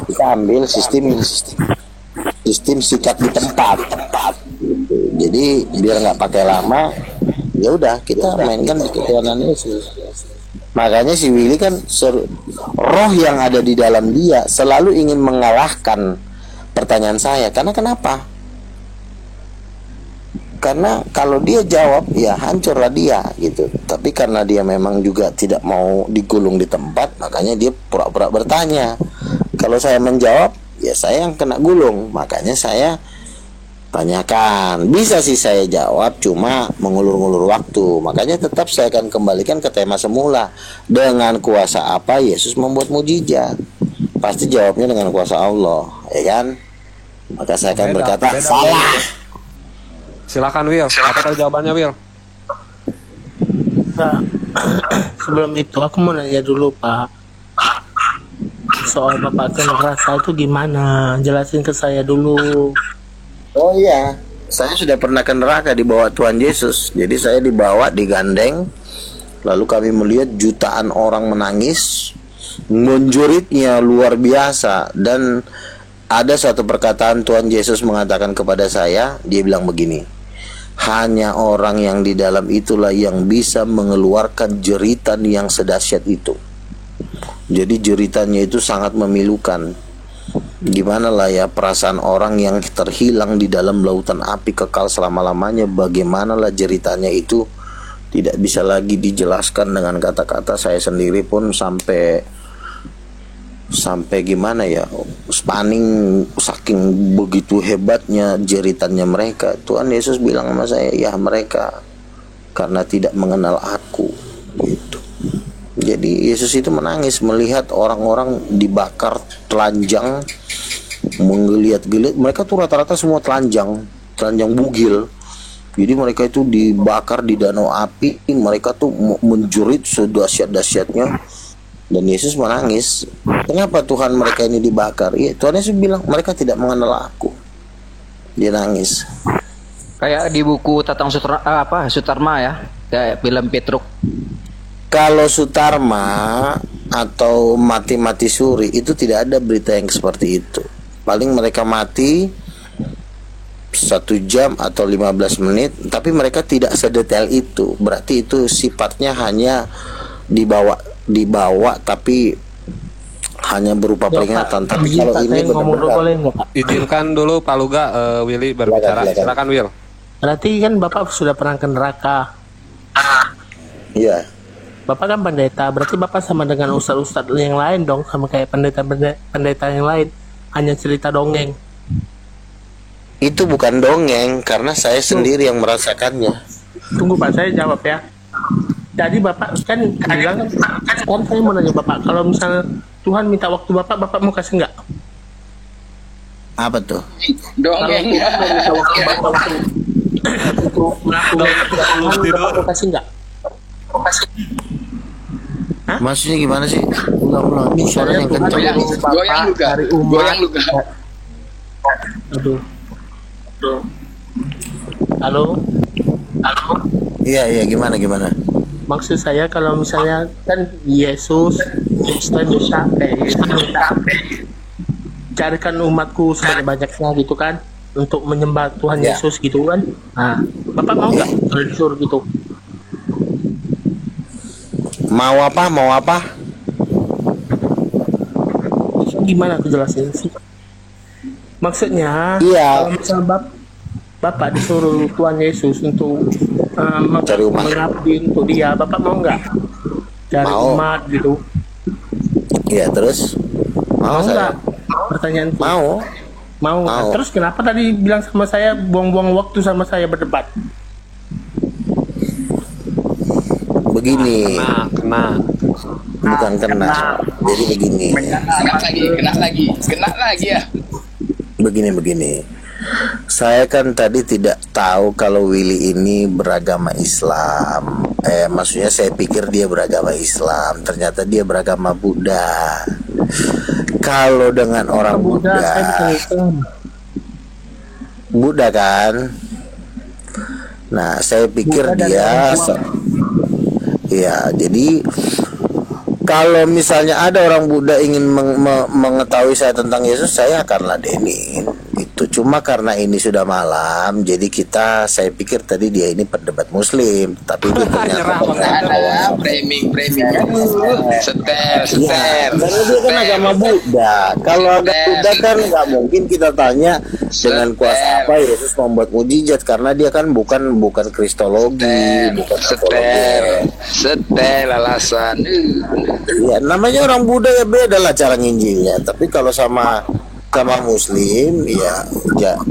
kita ambil sistem sikat di tempat. Jadi biar nggak pakai lama, ya udah kita mainkan di ketuhanan Yesus. Makanya si Willy kan roh yang ada di dalam dia selalu ingin mengalahkan pertanyaan saya. Karena kenapa? Karena kalau dia jawab ya hancurlah dia gitu. Tapi karena dia memang juga tidak mau digulung di tempat, makanya dia pura-pura bertanya. Kalau saya menjawab, ya saya yang kena gulung. Makanya saya tanyakan. Bisa sih saya jawab, cuma mengulur-ngulur waktu. Makanya tetap saya akan kembalikan ke tema semula. Dengan kuasa apa Yesus membuat mujizat? Pasti jawabnya dengan kuasa Allah, ya kan? Maka saya akan berkata salah. Silakan Will. Apa jawabannya Will? Nah, sebelum itu aku mau nanya dulu Pak, soal Bapak kena rasa itu gimana? Jelasin ke saya dulu. Oh iya, saya sudah pernah ke neraka dibawa Tuhan Yesus. Jadi saya dibawa, digandeng, lalu kami melihat jutaan orang menangis, menjeritnya luar biasa. Dan ada satu perkataan Tuhan Yesus mengatakan kepada saya, dia bilang begini, hanya orang yang di dalam itulah yang bisa mengeluarkan jeritan yang sedahsyat itu. Jadi jeritannya itu sangat memilukan. Gimana lah ya perasaan orang yang terhilang di dalam lautan api kekal selama-lamanya. Bagaimana lah jeritannya itu tidak bisa lagi dijelaskan dengan kata-kata. Saya sendiri pun sampai gimana ya, spanning saking begitu hebatnya jeritannya mereka. Tuhan Yesus bilang sama saya, ya mereka karena tidak mengenal aku gitu. Jadi Yesus itu menangis melihat orang-orang dibakar telanjang, menggeliat-geliat. Mereka tuh rata-rata semua telanjang bugil. Jadi mereka itu dibakar di danau api. Mereka tuh menjerit sedahsyat-dahsyatnya. Dan Yesus menangis. Kenapa Tuhan mereka ini dibakar? Iya, Tuhan Yesus bilang mereka tidak mengenal aku. Dia nangis. Kayak di buku Tatang Sutarma ya, kayak film Petruk. Kalau Sutarma atau mati suri itu tidak ada berita yang seperti itu. Paling mereka mati 1 jam atau 15 menit, tapi mereka tidak sedetail itu. Berarti itu sifatnya hanya dibawa tapi hanya berupa peringatan. Tapi kalau ini benar-benar, izinkan dulu Pak Luga, Willy berbicara. Silakan Will. Berarti kan Bapak sudah pernah ke neraka. Iya. Bapak kan pendeta, berarti Bapak sama dengan ustadz-ustadz yang lain dong, sama kayak pendeta yang lain, hanya cerita dongeng. Itu bukan dongeng, karena saya sendiri yang merasakannya. Tunggu Pak, saya jawab ya. Jadi Bapak kan bilang, kan saya mau nanya Bapak, kalau misalnya Tuhan minta waktu Bapak mau kasih nggak? Apa tuh? Dongeng. Kalau Tuhan minta waktu Bapak untuk melakukan Bapak kasih nggak? Maksudnya gimana sih? Ulang. Suara yang kencang. Goyang juga. Aduh. Halo. Iya, gimana? Maksud saya kalau misalnya kan Yesus carikan umatku sebanyak-banyaknya gitu kan untuk menyembah Tuhan Yesus gitu kan. Nah, Bapak mau nggak kalau disuruh gitu? Mau apa? Gimana aku jelasin sih? Maksudnya, kalau misalnya Bapak disuruh Tuhan Yesus untuk mengabdi untuk dia, Bapak mau nggak? Cari umat gitu. Iya, terus? Mau nggak? Pertanyaan Mau. Nah, terus kenapa tadi bilang sama saya buang-buang waktu sama saya berdebat? Begini. Kena. Bukan kena. Jadi begini. Kena lagi ya. Begini. Saya kan tadi tidak tahu kalau Willy ini beragama Islam. Maksudnya saya pikir dia beragama Islam. Ternyata dia beragama Buddha. Kalau dengan orang Buddha kan. Nah, saya pikir dia. Ya, jadi kalau misalnya ada orang Buddha ingin mengetahui saya tentang Yesus, saya akan ladenin. Itu cuma karena ini sudah malam, jadi saya pikir tadi dia ini pendebat Muslim, tapi dia ternyata framing, seter. Karena dia kan agama Buddha. Kalau agama Buddha kan nggak mungkin kita tanya dengan kuasa apa Yesus membuat mujizat, karena dia kan bukan kristologi, bukan setel alasan. Ya, namanya orang Buddha ya beda lah cara nginjilnya. Tapi kalau sama Muslim ya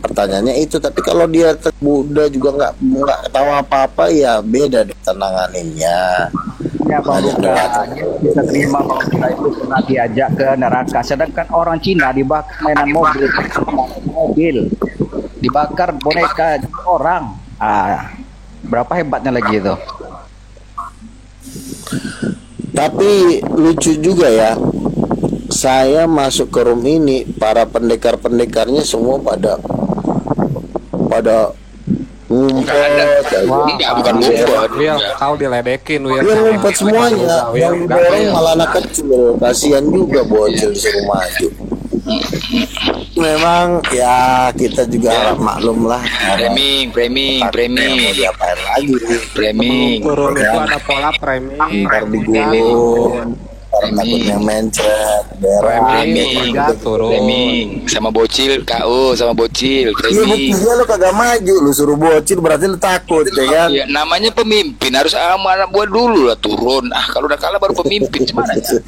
pertanyaannya itu. Tapi kalau dia Buddha juga nggak tahu apa-apa, ya beda deh tenanganinnya. Ya Bang Luka, bisa terima kalau kita itu pernah diajak ke neraka, sedangkan orang Cina dibakar mainan mobil, dibakar boneka orang. Berapa hebatnya lagi itu? Tapi lucu juga ya, saya masuk ke room ini, para pendekar-pendekarnya semua pada ngumpet. Bukan ngumpet. Kau diledekin, Wil. Dia ngumpet semuanya. Yang dorong malah anak kecil. Kasihan juga bocil disuruh maju. Memang ya kita juga maklum lah. Framing. Mau diapain lagi? Framing. Turun itu ada pola framing. Ntar digulung. Takutnya mencret, framing sama bocil, KO sama bocil, framing. Iya, lu kagak maju, lu suruh bocil berarti lu takut, ya kan? Ya, namanya pemimpin harus sama anak buah dulu lah turun. Kalau udah kalah baru pemimpin, gimana ya?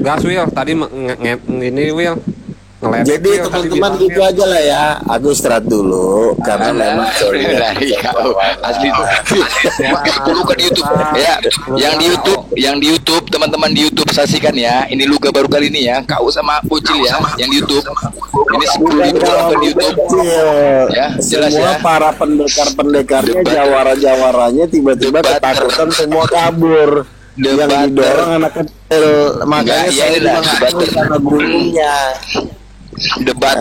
Gas Will, tadi ini Will. Jadi teman-teman gitu aja lah ya. Aku istirahat dulu karena memang asli dulu kan di YouTube ya. Yang di YouTube teman-teman di YouTube saksikan ya. Ini Luga baru kali ini ya. Kau sama Bocil ya yang di YouTube. Ini 10.000 orang di YouTube. Ya, jelas semua ya. Para pendekar-pendekarnya, jawara-jawaranya tiba-tiba ketakutan semua kabur. Yang didorong anak kecil. Makanya saya bilang karena gulungnya. Debat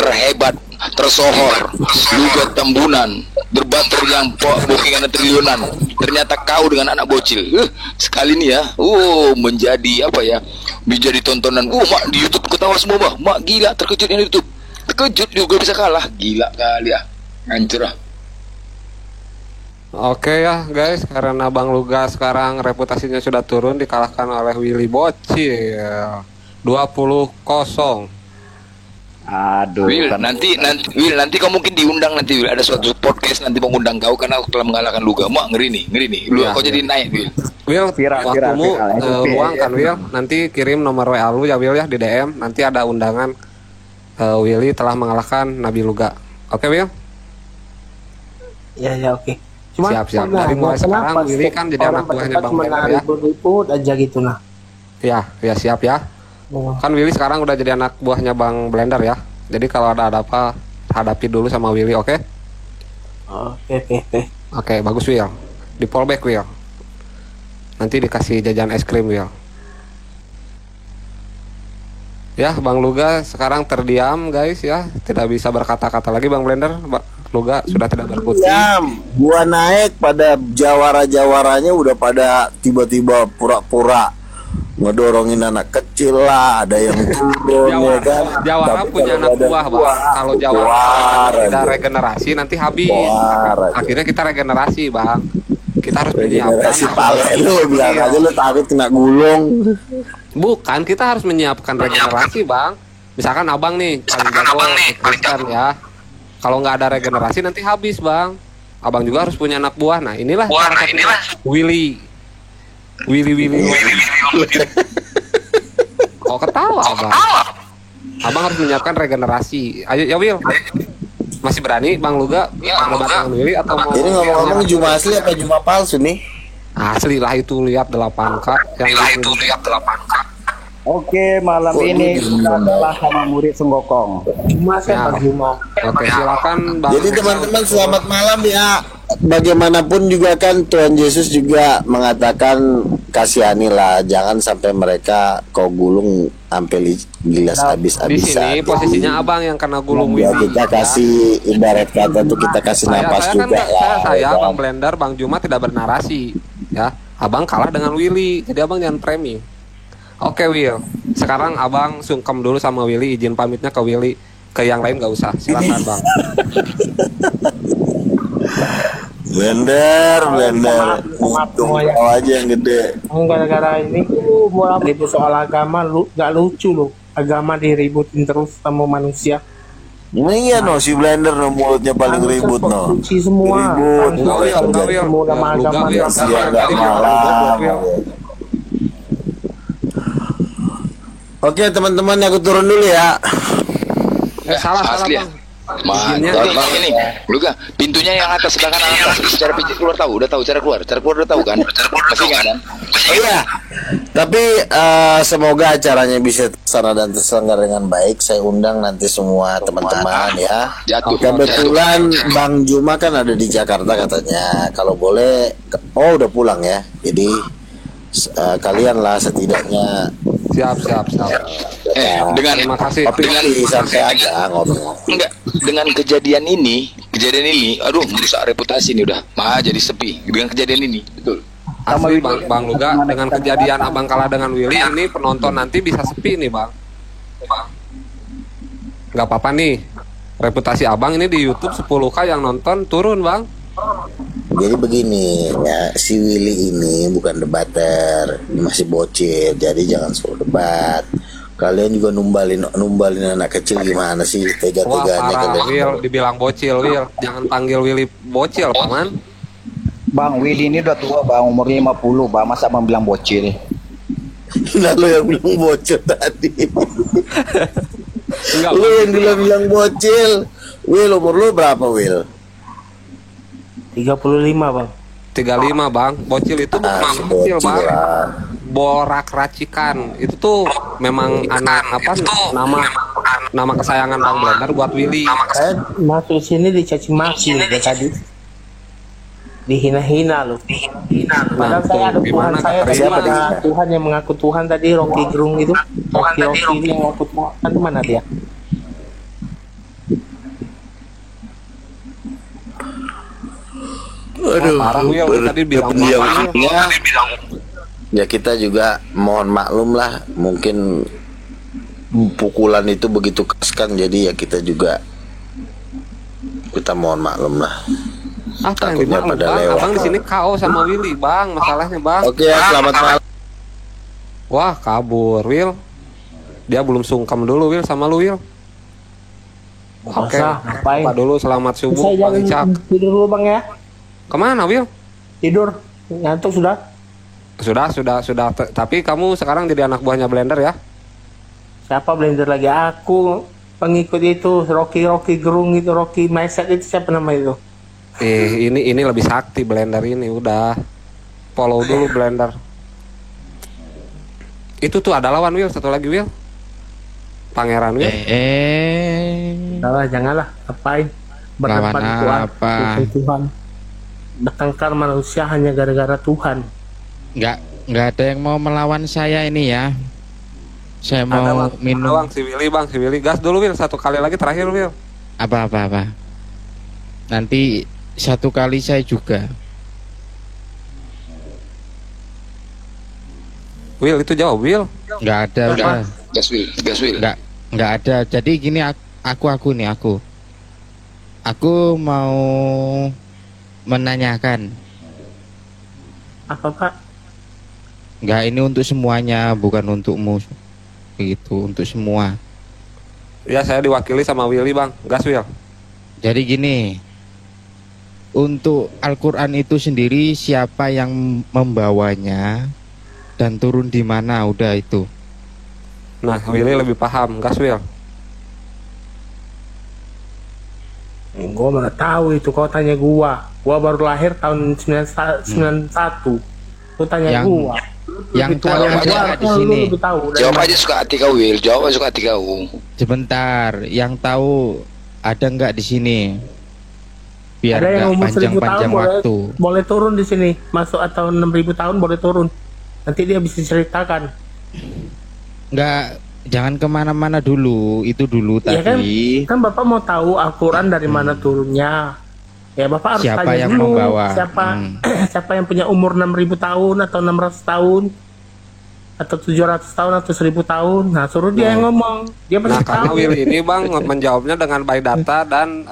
terhebat, tersohor, Luga Tambunan, debater yang bookingan triliunan. Ternyata kau dengan anak bocil. Sekali ini ya, menjadi apa ya? Menjadi tontonan. Mak di YouTube ketawa semua, mak gila, terkejut ini YouTube. Terkejut juga bisa kalah. Gila kali ya. Hancur lah. Oke ya guys, karena Bang Luga sekarang reputasinya sudah turun, dikalahkan oleh Willy Bocil 20-0. Aduh. Will, nanti kau mungkin diundang nanti Will. Ada suatu podcast nanti mengundang kau karena aku telah mengalahkan Luga. Mak ngeri nih. Lu kau jadi naik Will. Will, waktumu luang kan Will. Nanti kirim nomor WA lu ya Will ya di DM. Nanti ada undangan Willy telah mengalahkan Nabi Luga. Oke Will? Ya oke. Siap. Dari mulai sekarang Willy kan jadi anak buahnya Bang Blender ya. Ribut aja gitu nah. Ya siap ya. Kan Willy sekarang udah jadi anak buahnya Bang Blender ya. Jadi kalau ada apa hadapi dulu sama Willy, oke? Oke, bagus Will. Di fallback Will. Nanti dikasih jajan es krim Will. Ya, Bang Luga sekarang terdiam guys ya. Tidak bisa berkata-kata lagi Bang Blender. Luga sudah tidak berkutik. Gua naik pada jawara-jawaranya udah pada tiba-tiba pura-pura ngedorongin anak kecil lah, ada yang turun ya kan. Jawara punya anak buah Bang. Kalau Jawara tidak regenerasi nanti habis. Akhirnya kita regenerasi Bang. Kita harus regenerasi pale lu bilang aja lu takut kena gulung. Bukan, kita harus menyiapkan regenerasi Bang. Misalkan abang nih paling jago Kristen ya. Kalau nggak ada regenerasi nanti habis Bang. Abang juga harus punya anak buah. Nah inilah Willy. Kok ketawa Bang? Abang harus menyiapkan regenerasi. Ayo ya Will. Masih berani Bang Luga? Bang Willy atau mau? Ini ngomong-ngomong Juma asli apa Juma palsu nih? Asli lah itu, lihat 8K. Oke, malam ini kita kalah sama murid Senggokong. Oke, silakan Bang. Jadi teman-teman selamat malam ya. Bagaimanapun juga kan Tuhan Yesus juga mengatakan kasihanilah, jangan sampai mereka kau gulung sampai gilas habis-habisan. Di sini posisinya abang yang kena gulung ya, kita kasih ibarat kata tuh kita kasih napas juga kan, lah. Saya Bang Blender, Bang Juma tidak bernarasi ya. Abang kalah dengan Willy, jadi abang jangan framing. Oke Will, sekarang abang sungkem dulu sama Willy, izin pamitnya ke Willy, ke yang lain gak usah, silakan bang. Blender, mau aja yang gede. Gara-gara ini mulai ribut soal agama, gak lucu loh. Agama diributin terus sama manusia. Iya no, si Blender no mulutnya paling ribut no. Kunci semua. Ribut, semua nama agama. Oke teman-teman, aku turun dulu ya. Salah Asli bang. Mantap bang ini, lu kan pintunya yang atas sebelah kanan atas. Cara pintu keluar tahu, udah tahu cara keluar udah tahu kan? Masih nggak kan? Iya. Tapi semoga acaranya bisa terlaksana dan terselenggara dengan baik. Saya undang nanti semua teman-teman ya. Kebetulan Bang Juma kan ada di Jakarta katanya. Kalau boleh, udah pulang ya. Jadi kalian lah setidaknya. Siap. Terima kasih. Dengan sampai aja ngobrol. Enggak, dengan kejadian ini, aduh merusak reputasi ini udah. Jadi sepi dengan kejadian ini, betul. Asli bang Luga, dengan kejadian abang kalah dengan Willy, ini penonton nanti bisa sepi nih bang. Gak apa-apa nih, reputasi abang ini di YouTube 10K yang nonton turun bang. Jadi begini ya, si Willy ini bukan debater, masih bocil, jadi jangan suruh debat. Kalian juga numbalin anak kecil gimana sih, tega-teganya kalian. Will dibilang bocil, Will jangan panggil Willy bocil paman. Bang, Willy ini udah tua bang, umur 50 bang, masa bang bilang bocil? Lalu yang bilang bocil tadi. Enggak, lu yang bilang bocil. Will, umur lu berapa Will? 35 bang. 35 bang, bocil itu bukan bocil bang. Borak racikan itu tuh memang anak nama kesayangan Bang Blender buat Willy. Saya masuk sini dicaci maki udah tadi. Dihina-hina loh. Padahal saya ada Tuhan, saya tadi Tuhan yang mengaku Tuhan tadi, Rocky Gerung itu. Rocky ini yang mengaku Tuhan, mana dia? Aduh, tadi bilang ya kita juga mohon maklum lah, mungkin pukulan itu begitu keras kan, jadi ya kita mohon maklum lah. Apa yang dimaklum bang? Abang di sini KO sama Willy bang, masalahnya bang. Oke ya, selamat malam. Wah kabur Will, dia belum sungkem dulu Will sama lu Will. Oke, apa dulu selamat subuh Bang Icak. Tidur dulu bang ya. Kemana Will? Tidur, ngantuk sudah. Sudah. Tapi kamu sekarang jadi anak buahnya Blender ya? Siapa Blender lagi? Aku pengikut itu Rocky Gerung itu, Rocky Maiset itu, siapa nama itu? Ini lebih sakti Blender ini, udah follow dulu Blender. Itu tuh ada lawan Will, satu lagi Will. Pangeran Will. Janganlah, ngapain? Berdepan Tuhan. Bertengkar manusia hanya gara-gara Tuhan. Nggak ada yang mau melawan saya ini ya. Saya mau minum. Bang, si Willy. Gas dulu Will, satu kali lagi terakhir Will. Apa. Nanti satu kali saya juga. Will itu jawab Will. Nggak ada udah. Gas Will. Nggak ada. Jadi gini aku. Aku mau menanyakan. Apa Pak? Nggak, ini untuk semuanya, bukan untukmu. Gitu, untuk semua. Ya, saya diwakili sama Willy bang. Gas Will. Jadi gini, untuk Al-Quran itu sendiri siapa yang membawanya dan turun di mana, udah itu. Nah, Willy lebih paham. Gas Will. Gue mana tahu itu, kau tanya gua baru lahir tahun 91. Lu tanya gua. Yang tahu aja di sini. Jawab aja suka hati kau Will, jawab aja suka hati kau. Sebentar, yang tahu ada nggak di sini? Biar ada yang umur 1000 tahun boleh turun di sini, masuk atau 6000 tahun boleh turun. Nanti dia bisa ceritakan. Nggak, jangan kemana-mana dulu, itu dulu ya tadi. Kan Bapak mau tahu Al-Quran dari mana turunnya. Ya Bapak harus Siapa tanya yang dulu membawa? siapa yang punya umur 6.000 tahun atau 600 tahun atau 700 tahun atau 1.000 tahun. Nah, suruh dia yang ngomong. Dia pasti karena tahu. Willy ini bang menjawabnya dengan by data dan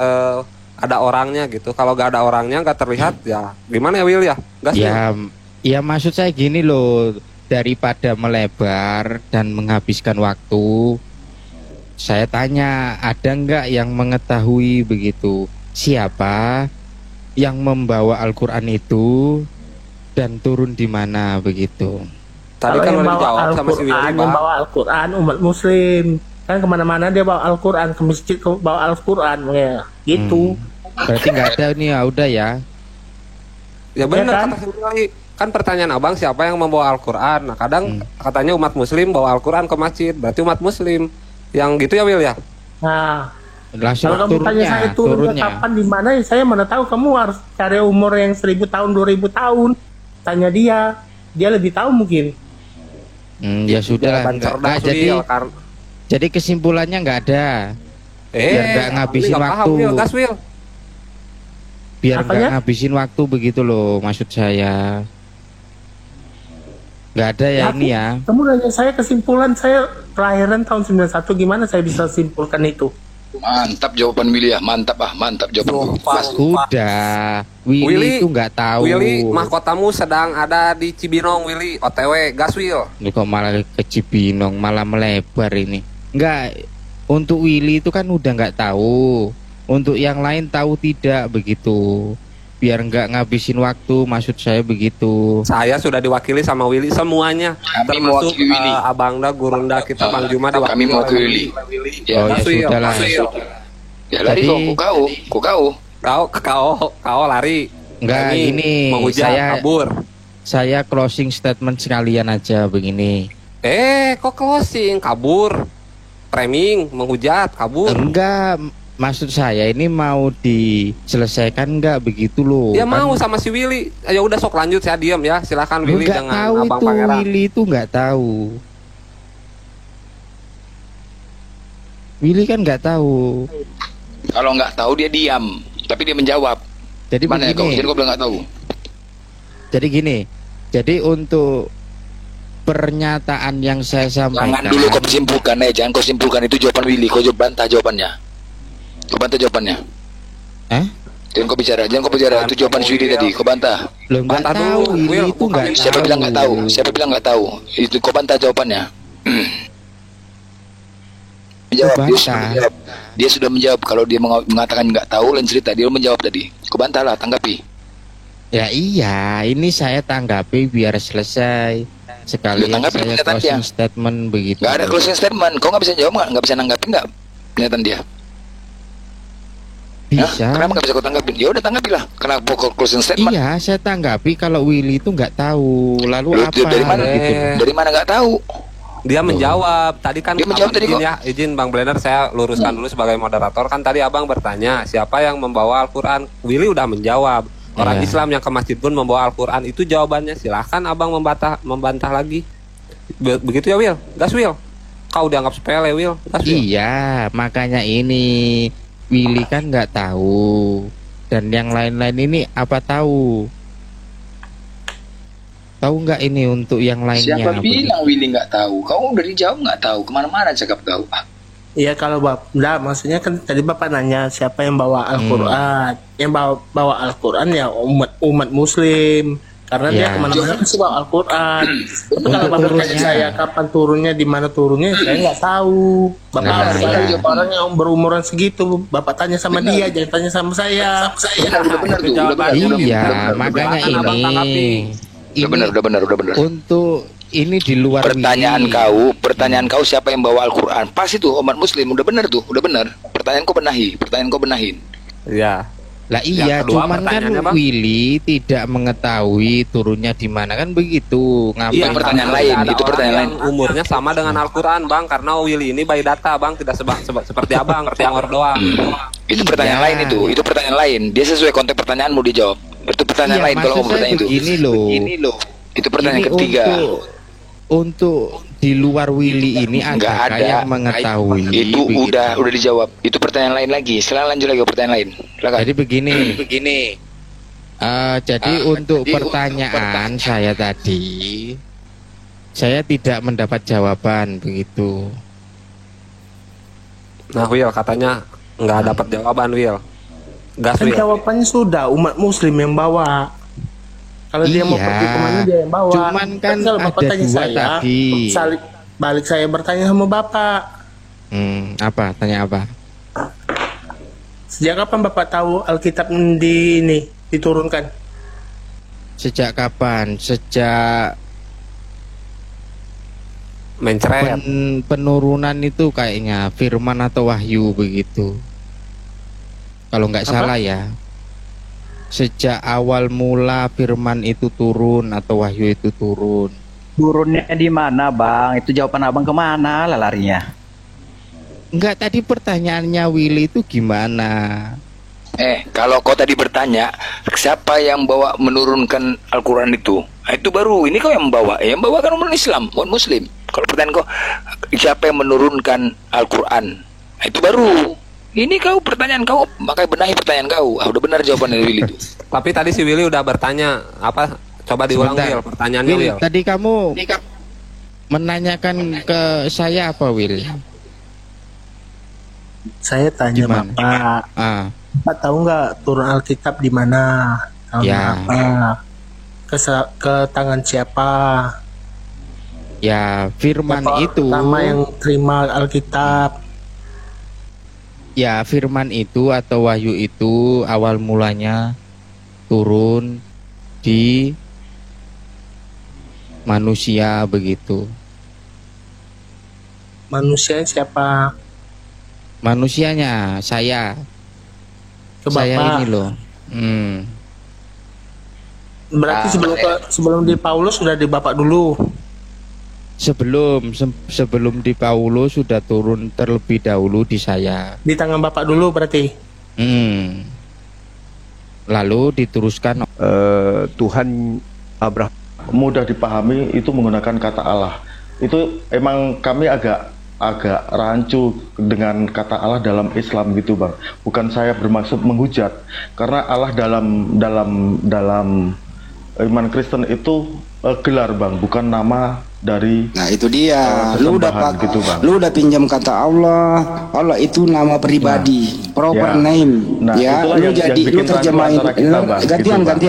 ada orangnya gitu. Kalau gak ada orangnya nggak terlihat ya gimana ya Will ya? Gas, Ya, ya maksud saya gini loh, daripada melebar dan menghabiskan waktu, saya tanya ada nggak yang mengetahui begitu siapa yang membawa Al-Quran itu dan turun di mana begitu. Tadi Kalau kan yang udah bawa dijawab sama si Willy Al-Quran, yang bang. bawa Al-Quran umat Muslim kan kemana-mana dia bawa Al-Quran, ke masjid bawa Al-Quran ya gitu. Berarti nggak ada nih, ya udah ya. Ya benar kan? kata si Willy. Kan pertanyaan abang siapa yang membawa Al-Quran. Nah kadang katanya umat Muslim bawa Al-Quran ke masjid. Berarti umat Muslim. Yang gitu ya Will ya? Nah, Langsung kalau kamu tanya saya turunnya kapan di mana, ya saya mana tahu. Kamu harus cari umur yang 1.000 tahun 2.000 tahun. Tanya dia lebih tahu mungkin. Ya sudah lah. Jawaban cerdas, Will, Jadi kesimpulannya nggak ada. Biar nggak ngabisin nggak waktu. paham, Will. Gas Will. Biar nggak Apanya? ngabisin waktu begitu loh, maksud saya. Nggak ada ya ini ya. Kamu nanya saya kesimpulan, saya kelahiran tahun 91, gimana saya bisa simpulkan itu? Mantap jawaban Willy ya, mantap jawaban. Udah, Willy itu nggak tahu. Willy, mahkotamu sedang ada di Cibinong, Willy. OTW, gas Will. Ini kok malah ke Cibinong, malah melebar ini. Nggak, untuk Willy itu kan udah nggak tahu. Untuk yang lain tahu tidak begitu. Biar nggak ngabisin waktu, maksud saya begitu. Saya sudah diwakili sama Willy semuanya. Kami termasuk mewakili Willy. Abangda, Gurunda, kita Bang Juma Kami diwakili mau oleh ke Willy. Oh ya Gas, Will. sudah lah. Gas, Will. Ya lari Jadi- Kau lari. Enggak, Ini ini menghujat, kabur. saya closing statement sekalian aja begini. Kok closing? Kabur. Framing, menghujat, kabur. Enggak, maksud saya ini mau diselesaikan enggak begitu loh. Ya Kan mau sama si Willy. Ya udah sok lanjut, saya diam ya. Silakan lu Willy nggak dengan tahu Abang itu, Pangeran. Willy itu nggak tahu. Willy kan nggak tahu. Kalau nggak tahu dia diam, tapi dia menjawab. Jadi Mana ya kau? begini. Jadi kau bilang nggak tahu. Jadi gini. Jadi untuk pernyataan yang saya sampaikan. Jangan dulu kau simpulkan, jangan kau simpulkan itu jawaban Willy. Kau bantah jawabannya. Kau bantah jawabannya. Jangan kau bicara, itu jawaban Willy tadi. Kau bantah. Lo nggak Bantah tahu, dulu, Willy Will. itu nggak tahu. Siapa bilang nggak tahu? Siapa bilang nggak tahu? Itu kau bantah jawabannya. Menjawab. Dia sudah bantah. menjawab. Dia sudah menjawab. Kalau dia mengatakan nggak tahu, lain cerita. Dia menjawab tadi. Kau bantahlah, tanggapi. Ya iya, ini saya tanggapi biar selesai. Sekalian Lu tanggapi saya pernyataan closing dia. statement begitu. Nggak ada closing statement. Kau nggak bisa jawab, nggak bisa nanggapi nggak pernyataan dia? Bisa. Hah? Kenapa nggak bisa kau tanggapin? Ya udah tanggapilah. Kenapa kau closing statement? Iya, saya tanggapi kalau Willy itu nggak tahu. Lalu Lu apa? dari mana? gitu. Dari mana nggak tahu? Dia menjawab. Tadi kan Dia menjawab Abang tadi izin kok. ya, izin Bang Blender saya luruskan dulu sebagai moderator. Kan tadi Abang bertanya siapa yang membawa Al-Qur'an. Willy udah menjawab. Orang Iya. Islam yang ke masjid pun membawa Al-Qur'an. Itu jawabannya. Silahkan Abang membantah lagi. Begitu ya Will? Gas Will. Kau dianggap sepele Will. Gas Will. Iya, makanya ini Willy kan nggak tahu. Dan yang lain-lain ini apa tahu? Tahu nggak ini untuk yang lainnya? Siapa bilang Willy nggak tahu? Kau udah dijawab nggak tahu. Kemana-mana cakap kau. Iya kalau enggak, maksudnya kan tadi Bapak nanya siapa yang bawa Al-Quran. Yang bawa Al-Quran ya umat Muslim. Karena dia Ya. kemana-mana pasti bawa Al-Quran. Tapi kalau Untuk Bapak tanya turunnya. saya kapan turunnya, di mana turunnya, saya nggak tahu. Bapak Nah, harus iya. tanya orang yang berumuran segitu. Bapak tanya sama dia, jangan tanya sama saya. Udah benar tuh. Udah benar. Iya, makanya Silakan Abang tanggapi. Udah benar. Untuk ini di luar Pertanyaan Willy. kau siapa yang bawa Al-Quran? Pas itu umat Muslim. Udah benar tuh. Udah benar. Pertanyaan kau benahin. Iya. Lah iya, Yang kedua cuman kan pertanyaannya, Bang? Willy tidak mengetahui turunnya di mana kan begitu. Iya, Ngapain? pertanyaan karena lain, tidak ada itu orang pertanyaan yang umurnya sama dengan Al-Quran Bang. Karena Willy ini by data Bang. Tidak seperti Abang, teor doang. Itu pertanyaan Ya. lain itu. Itu pertanyaan lain. Dia sesuai konteks pertanyaanmu dijawab. Itu pertanyaan Iya, lain kalau maksud kamu saya bertanya itu. begini loh. Itu pertanyaan Ini ketiga. untuk di luar Willy ini Nggak adakah ada. yang mengetahui? Itu begitu? udah dijawab. Itu pertanyaan lain lagi. Sekarang lanjut lagi ke pertanyaan lain. Jadi begini. Jadi untuk pertanyaan saya tadi, saya tidak mendapat jawaban begitu. Nah, Will katanya nggak dapat jawaban, Will. Gas, Kan Will. jawabannya sudah umat muslim yang bawa. Kalau dia mau pergi kemana dia yang bawa. Cuman kan kalau bapak ada tanya dua saya, tadi. balik saya bertanya sama bapak. Apa? Tanya apa? Sejak kapan bapak tahu Alkitab diturunkan? Sejak kapan? Sejak Mencret. penurunan itu kayaknya firman atau wahyu begitu. Kalau nggak salah ya. Sejak awal mula firman itu turun atau wahyu itu turun. Turunnya di mana, Bang? Itu jawaban Abang kemana lah larinya? Enggak, tadi pertanyaannya Willy itu gimana? Kalau kau tadi bertanya, siapa yang bawa menurunkan Al-Quran itu? Itu baru, ini kau yang membawa. Yang membawa kan umat Islam, umat Muslim. Kalau pertanyaan kau, siapa yang menurunkan Al-Quran? Itu baru. Ini kau pertanyaan kau, makanya benahi pertanyaan kau. Udah benar jawaban dari Willy itu. Tapi tadi si Willy udah bertanya apa? Coba diulang, Will, pertanyaannya, Will. Tadi kamu menanyakan ke saya apa, Will? Saya tanya bapak. Bapak tahu nggak turun Alkitab di mana? Tahun apa? Ke tangan siapa? Ya, firman Bapak itu. Pertama yang terima Alkitab. Ya, firman itu atau wahyu itu awal mulanya turun di manusia begitu. Manusia siapa? Manusianya saya. Saya Bapak. ini loh. Berarti sebelum di Paulus sudah di Bapak dulu. Sebelum di Paulus sudah turun terlebih dahulu di saya. Di tangan Bapak dulu berarti. Lalu diteruskan Tuhan Abraham mudah dipahami itu menggunakan kata Allah. Itu emang kami agak rancu dengan kata Allah dalam Islam gitu, Bang. Bukan saya bermaksud menghujat, karena Allah dalam iman Kristen itu gelar, Bang, bukan nama dari. Nah itu dia, lu udah gitu, Bang. Lu udah pinjam kata Allah itu nama pribadi, proper name, ya. Lu terjemahin,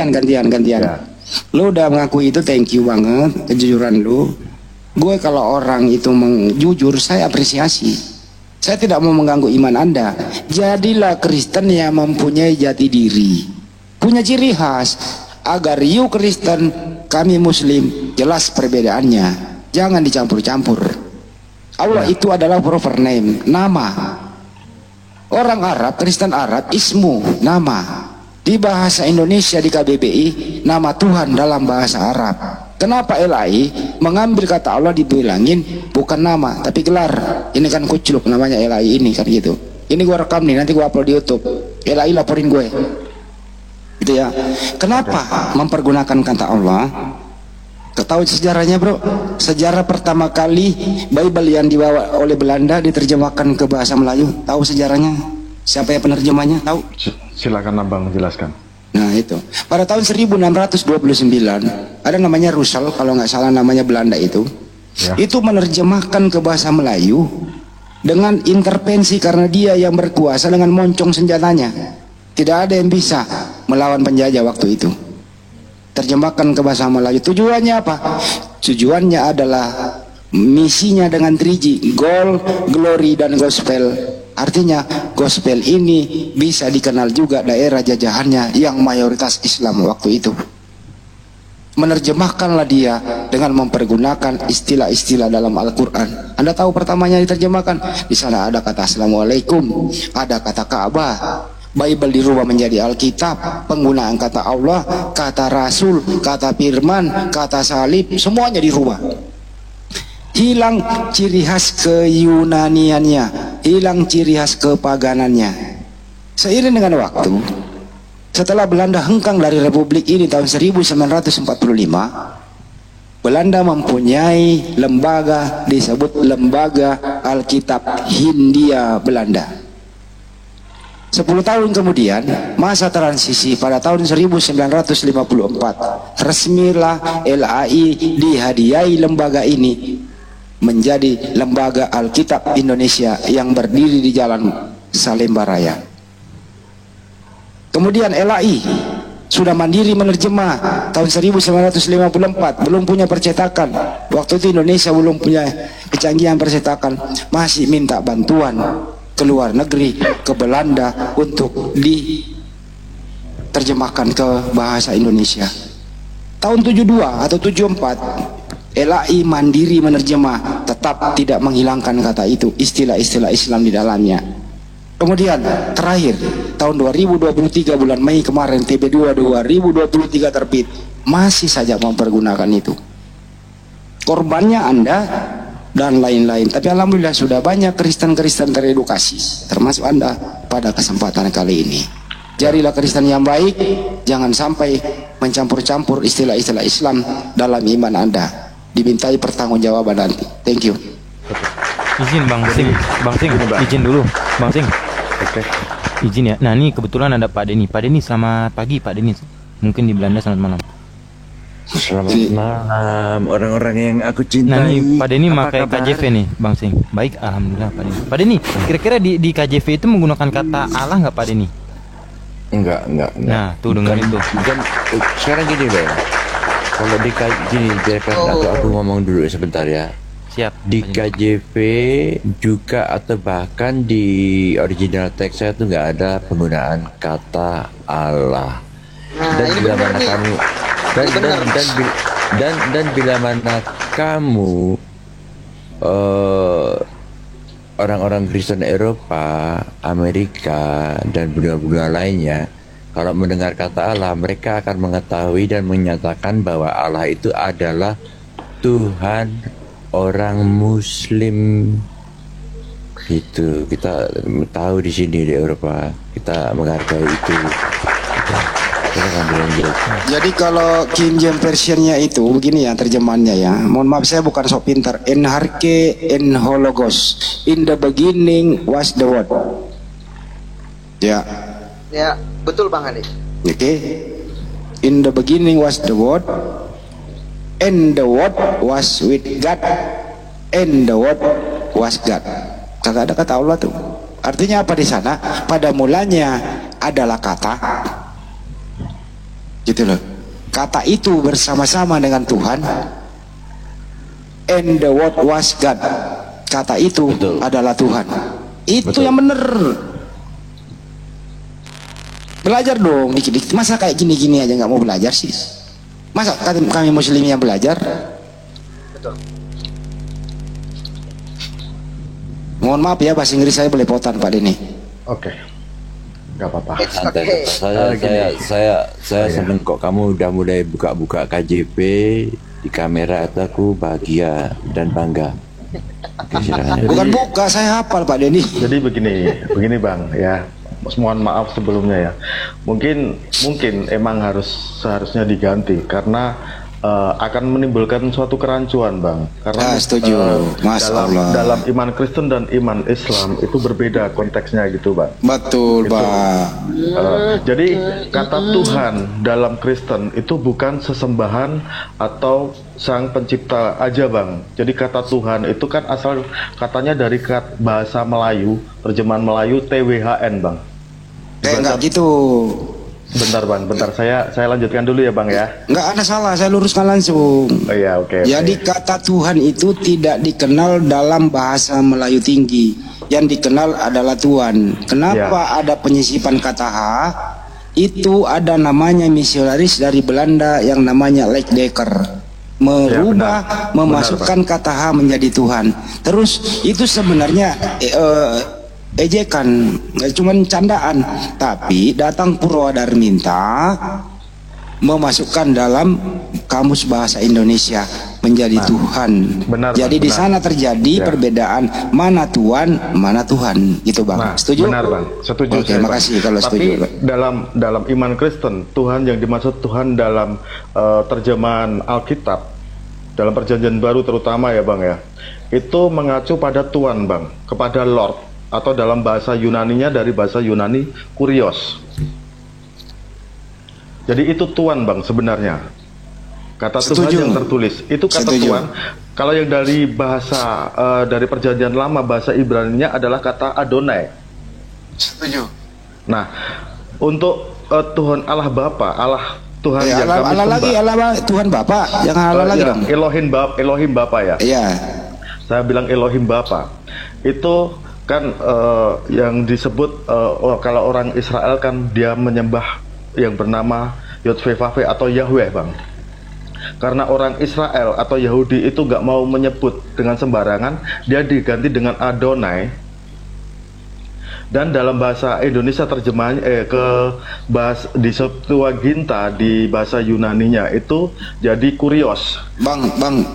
gantian. Ya. Lu udah mengakui itu, thank you banget kejujuran lu. Gue kalau orang itu jujur, saya apresiasi. Saya tidak mau mengganggu iman Anda. Jadilah Kristen yang mempunyai jati diri, punya ciri khas. Agar you Kristen, kami Muslim, jelas perbedaannya. Jangan dicampur-campur. Allah itu adalah proper name, nama. Orang Arab, Kristen Arab, ismu, nama. Di bahasa Indonesia di KBBI, nama Tuhan dalam bahasa Arab. Kenapa LAI mengambil kata Allah dibilangin bukan nama tapi gelar? Ini kan kucluk namanya LAI ini kan gitu. Ini gua rekam nih, nanti gua upload di YouTube. LAI laporin gue. Gitu ya. Kenapa mempergunakan kata Allah? Ketahui sejarahnya, Bro? Sejarah pertama kali Bible yang dibawa oleh Belanda diterjemahkan ke bahasa Melayu. Tahu sejarahnya? Siapa yang penerjemahnya? Tahu? Silakan Abang jelaskan. Nah itu pada tahun 1629 ada namanya Russell, kalau nggak salah namanya Belanda itu menerjemahkan ke bahasa Melayu dengan intervensi karena dia yang berkuasa dengan moncong senjatanya. Tidak ada yang bisa melawan penjajah waktu itu. Terjemahkan ke bahasa Melayu. Tujuannya apa? Tujuannya adalah misinya dengan 3G, goal, glory, dan gospel. Artinya gospel ini bisa dikenal juga daerah jajahannya yang mayoritas Islam waktu itu. Menerjemahkanlah dia dengan mempergunakan istilah-istilah dalam Al-Quran. Anda tahu pertamanya diterjemahkan, di sana ada kata Assalamualaikum, ada kata Ka'bah. Bible dirubah menjadi Alkitab, penggunaan kata Allah, kata Rasul, kata Firman, kata Salib, semuanya dirubah. Hilang ciri khas keyunaniannya, hilang ciri khas kepaganannya. Seiring dengan waktu, setelah Belanda hengkang dari Republik ini tahun 1945, Belanda mempunyai lembaga disebut Lembaga Alkitab Hindia Belanda. 10 tahun kemudian, masa transisi pada tahun 1954, resmilah LAI dihadiahi lembaga ini menjadi Lembaga Alkitab Indonesia yang berdiri di Jalan Salemba Raya. Kemudian LAI sudah mandiri menerjemah tahun 1954, belum punya percetakan. Waktu itu Indonesia belum punya kecanggihan percetakan, masih minta bantuan ke luar negeri, ke Belanda untuk diterjemahkan ke bahasa Indonesia. Tahun 72 atau 74 LAI mandiri menerjemah, tetap tidak menghilangkan kata itu, istilah-istilah Islam di dalamnya. Kemudian terakhir tahun 2023 bulan Mei kemarin TB2 2023 terbit, masih saja mempergunakan itu. Korbannya Anda dan lain-lain. Tapi alhamdulillah sudah banyak Kristen-Kristen teredukasi, termasuk Anda pada kesempatan kali ini. Jadilah Kristen yang baik, jangan sampai mencampur-campur istilah-istilah Islam dalam iman Anda. Dimintai pertanggungjawaban nanti. Thank you. Izin Bang Sing, izin dulu Bang Sing. Oke. Izin ya. Nah ini kebetulan ada Pak Denny. Pak Denny selamat pagi Pak Denny. Mungkin di Belanda selamat malam. Selamat malam orang-orang yang aku cintai. Nah nih Pak Denny pakai KJV nih Bang Sing. Baik, alhamdulillah Pak Denny. Pak Denny, kira-kira di KJV itu menggunakan kata Allah nggak Pak Denny? Enggak. Nah tuh dengar itu. Bukan, sekarang gini deh. Kalau di gini, biarkan aku ngomong dulu sebentar ya. Siap. Di KJV juga atau bahkan di original teks saya tuh nggak ada penggunaan kata Allah. Dan bila mana kamu dan bila mana kamu orang-orang Kristen Eropa, Amerika dan benua-benua lainnya, kalau mendengar kata Allah, mereka akan mengetahui dan menyatakan bahwa Allah itu adalah Tuhan orang Muslim. Itu kita tahu di sini di Eropa, kita menghargai itu. Jadi kalau King James versionnya itu begini ya terjemahannya ya. Mohon maaf saya bukan sok pintar. En harke en hologos. In the beginning was the word. Ya. Ya, betul Bang Andi. Oke. In the beginning was the word. And the word was with God. And the word was God. Kagak ada kata Allah tuh. Artinya apa di sana? Pada mulanya adalah kata. Gitu loh. Kata itu bersama-sama dengan Tuhan. And the word was God. Kata itu betul. Adalah Tuhan. Itu betul. Yang benar. Belajar dong dikit-dikit. Masa kayak gini-gini aja nggak mau belajar sih? Masa kami Muslim yang belajar? Betul. Mohon maaf ya bahasa Inggris saya belepotan Pak Denny. Oke. Gak apa-apa. Okay. Saya seneng kok kamu udah mulai buka-buka KJP di kamera, aku bahagia dan bangga. Bukan buka, saya hafal Pak Denny. Jadi begini Bang ya. Mohon maaf sebelumnya ya. Mungkin emang seharusnya diganti karena akan menimbulkan suatu kerancuan Bang. Karena setuju. Dalam iman Kristen dan iman Islam itu berbeda konteksnya gitu Bang. Betul gitu. Bang. Jadi kata Tuhan dalam Kristen itu bukan sesembahan atau sang pencipta aja Bang. Jadi kata Tuhan itu kan asal katanya dari bahasa Melayu, terjemahan Melayu TWHN Bang. Enggak gitu. Bentar saya lanjutkan dulu ya Bang ya. Enggak ada salah, saya luruskan langsung. Oh iya, oke. Jadi kata Tuhan itu tidak dikenal dalam bahasa Melayu tinggi. Yang dikenal adalah Tuhan. Kenapa ada penyisipan kata H? Itu ada namanya misionaris dari Belanda yang namanya Leckdecker. Merubah, memasukkan kata H menjadi Tuhan. Terus itu sebenarnya ejekan, cuma candaan, tapi datang Purwadarminta memasukkan dalam kamus bahasa Indonesia menjadi Tuhan. Jadi di sana terjadi perbedaan mana Tuhan, mana Tuhan, gitu Bang. Setuju? Benar Bang, setuju. Oke, makasih kalau tapi setuju. dalam iman Kristen, Tuhan yang dimaksud Tuhan dalam terjemahan Alkitab, dalam Perjanjian Baru terutama ya Bang ya, itu mengacu pada Tuhan Bang, kepada Lord atau dalam bahasa Yunaninya dari bahasa Yunani kurios. Jadi itu Tuhan Bang sebenarnya. Kata Tuhan yang tertulis itu kata Tuhan. Kalau yang dari bahasa dari Perjanjian Lama bahasa Ibrani-nya adalah kata Adonai. Setuju. Nah, untuk Tuhan Allah Bapa, Allah Tuhan yang kami Allah lagi, Allah Tuhan Bapa, yang Allah lagi dong. Elohim Bapa ya. Iya. Saya bilang Elohim Bapa. Itu kan yang disebut kalau orang Israel kan dia menyembah yang bernama Yod-Veh-Vah-Veh atau Yahweh Bang. Karena orang Israel atau Yahudi itu nggak mau menyebut dengan sembarangan, dia diganti dengan Adonai. Dan dalam bahasa Indonesia terjemahannya di Septuaginta di bahasa Yunaninya itu jadi kurios. Bang,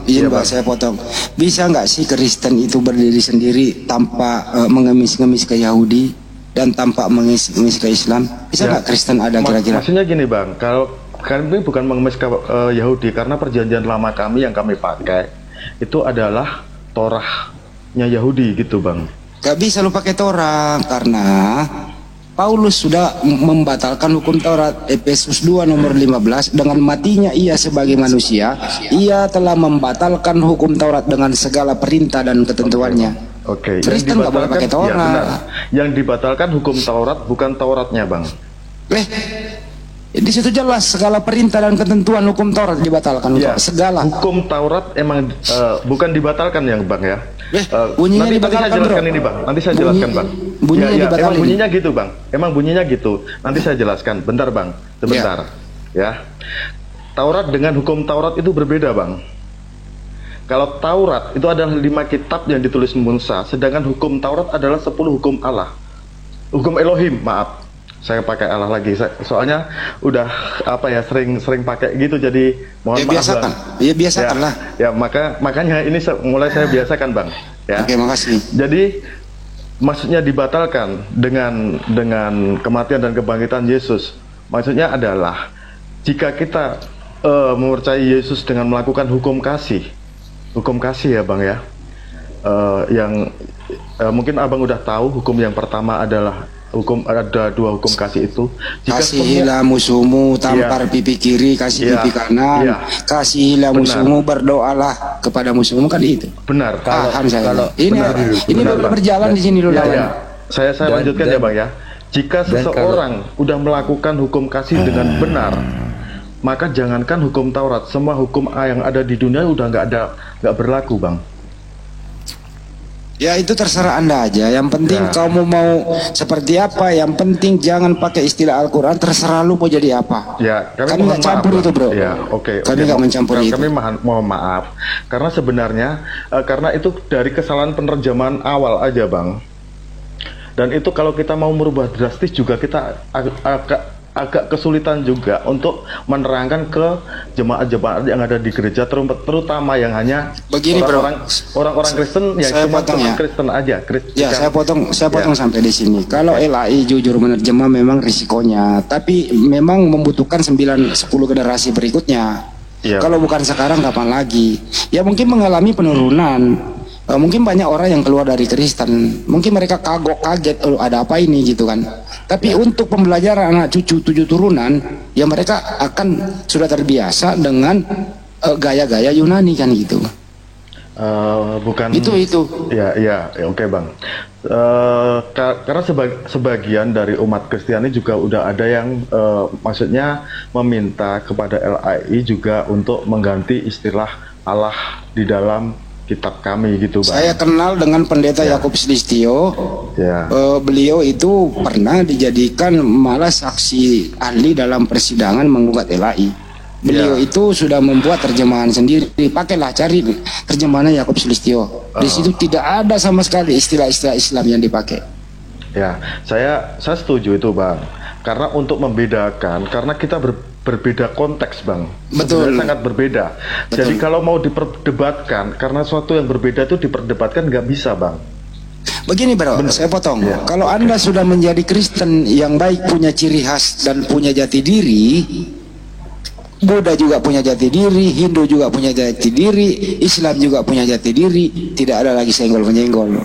izin Bang, saya potong. Bisa nggak sih Kristen itu berdiri sendiri tanpa mengemis-ngemis ke Yahudi dan tanpa mengemis ke Islam? Bisa nggak Kristen ada kira-kira? Maksudnya gini Bang, kalau kami bukan mengemis ke Yahudi karena perjanjian lama kami yang kami pakai itu adalah Torahnya Yahudi gitu Bang. Gak bisa lu pakai Torah karena Paulus sudah membatalkan hukum Taurat. Efesus 2 nomor 15, dengan matinya ia sebagai manusia, ia telah membatalkan hukum Taurat dengan segala perintah dan ketentuannya. Oke. Kristen gak boleh pakai Torah. Ya, benar. Yang dibatalkan hukum Taurat bukan Tauratnya Bang. Di situ jelas segala perintah dan ketentuan hukum Taurat dibatalkan. Ya, segala hukum Taurat emang bukan dibatalkan ya Bang ya. Bunyinya nanti dibatalkan, saya jelaskan ini Bang. Nanti saya jelaskan Bang. Bunyinya dibatalkan. Emang bunyinya gitu Bang. Emang bunyinya gitu. Nanti saya jelaskan. Bentar Bang. Sebentar. Ya. Taurat dengan hukum Taurat itu berbeda Bang. Kalau Taurat itu adalah 5 kitab yang ditulis Musa, sedangkan hukum Taurat adalah 10 hukum Allah. Hukum Elohim, maaf. Saya pakai Allah lagi. Soalnya udah sering pakai gitu jadi mohon maaf. Biasakan. Iya biasakan lah. Ya makanya ini mulai saya biasakan Bang. Ya. Oke, makasih. Jadi maksudnya dibatalkan dengan kematian dan kebangkitan Yesus. Maksudnya adalah jika kita mempercayai Yesus dengan melakukan hukum kasih ya Bang ya. Yang mungkin Abang udah tahu hukum yang pertama adalah ada 2 hukum kasih itu. Kasihilah musuhmu, tampar pipi kiri, kasih pipi kanan. Kasihilah musuhmu, berdoalah kepada musuhmu, kan itu. Benar. Kalau ini berjalan di sini dulu. Saya lanjutkan ya Bang ya. Jika seseorang udah melakukan hukum kasih dengan benar, maka jangankan hukum Taurat, semua hukum yang ada di dunia udah nggak berlaku Bang. Ya itu terserah Anda aja. Yang penting kamu mau seperti apa. Yang penting jangan pakai istilah Al-Quran. Terserah lu mau jadi apa. Ya, kami nggak campur itu Bro. Ya, oke. Kami nggak mencampur itu. Kami mohon maaf. Karena sebenarnya karena itu dari kesalahan penerjemahan awal aja Bang. Dan itu kalau kita mau merubah drastis juga kita agak kesulitan juga untuk menerangkan ke jemaat-jemaat yang ada di gereja, terutama yang hanya orang-orang Kristen yang cuma Kristen aja. Saya potong sampai di sini. Kalau LAI jujur menerjemah memang risikonya, tapi memang membutuhkan 9-10 generasi berikutnya. Kalau bukan sekarang kapan lagi? Ya mungkin mengalami penurunan. Mungkin banyak orang yang keluar dari Kristen, mungkin mereka kaget, ada apa ini gitu kan. Tapi untuk pembelajaran anak cucu 7 turunan, ya mereka akan sudah terbiasa dengan gaya-gaya Yunani kan gitu. Bukan itu. Ya, oke Bang. Karena sebagian dari umat Kristiani juga udah ada yang maksudnya meminta kepada LAI juga untuk mengganti istilah Allah di dalam kitab kami gitu Bang. Saya kenal dengan pendeta Yakobus Listio. Beliau itu pernah dijadikan malah saksi ahli dalam persidangan menggugat LAI. Beliau itu sudah membuat terjemahan sendiri. Pakailah cari terjemahan Yakobus Listio. Di situ tidak ada sama sekali istilah-istilah Islam yang dipakai. Ya, saya setuju itu Bang. Karena untuk membedakan, karena kita berbeda konteks Bang. Betul. Sebenarnya sangat berbeda. Betul. Jadi kalau mau diperdebatkan, karena suatu yang berbeda itu diperdebatkan nggak bisa Bang. Begini Bro, saya potong. Kalau Anda sudah menjadi Kristen yang baik, punya ciri khas dan punya jati diri, Buddha juga punya jati diri, Hindu juga punya jati diri, Islam juga punya jati diri, tidak ada lagi senggol-menyenggol.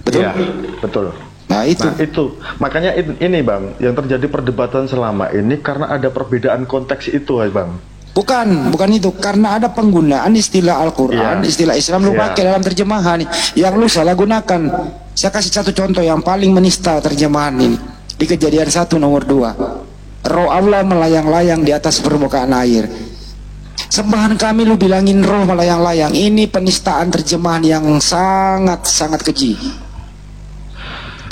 Betul? Ya, betul. Nah itu makanya ini bang, yang terjadi perdebatan selama ini karena ada perbedaan konteks itu bang. Bukan itu, karena ada penggunaan istilah Al-Quran, istilah Islam lu pakai dalam terjemahan yang lu salah gunakan. Saya kasih satu contoh yang paling menista terjemahan ini di Kejadian 1 nomor 2. Roh Allah melayang-layang di atas permukaan air. Sembahan kami lu bilangin roh melayang-layang. Ini penistaan terjemahan yang sangat keji.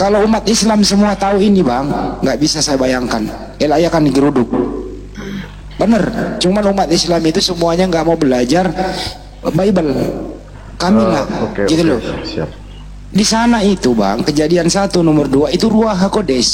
Kalau umat Islam semua tahu ini bang, nggak bisa saya bayangkan. Elaya kan digeruduk. Bener, cuman umat Islam itu semuanya nggak mau belajar Bible. Kami lah, gitu loh. Siap. Di sana itu bang, Kejadian 1 nomor 2 itu Ruach HaKodesh.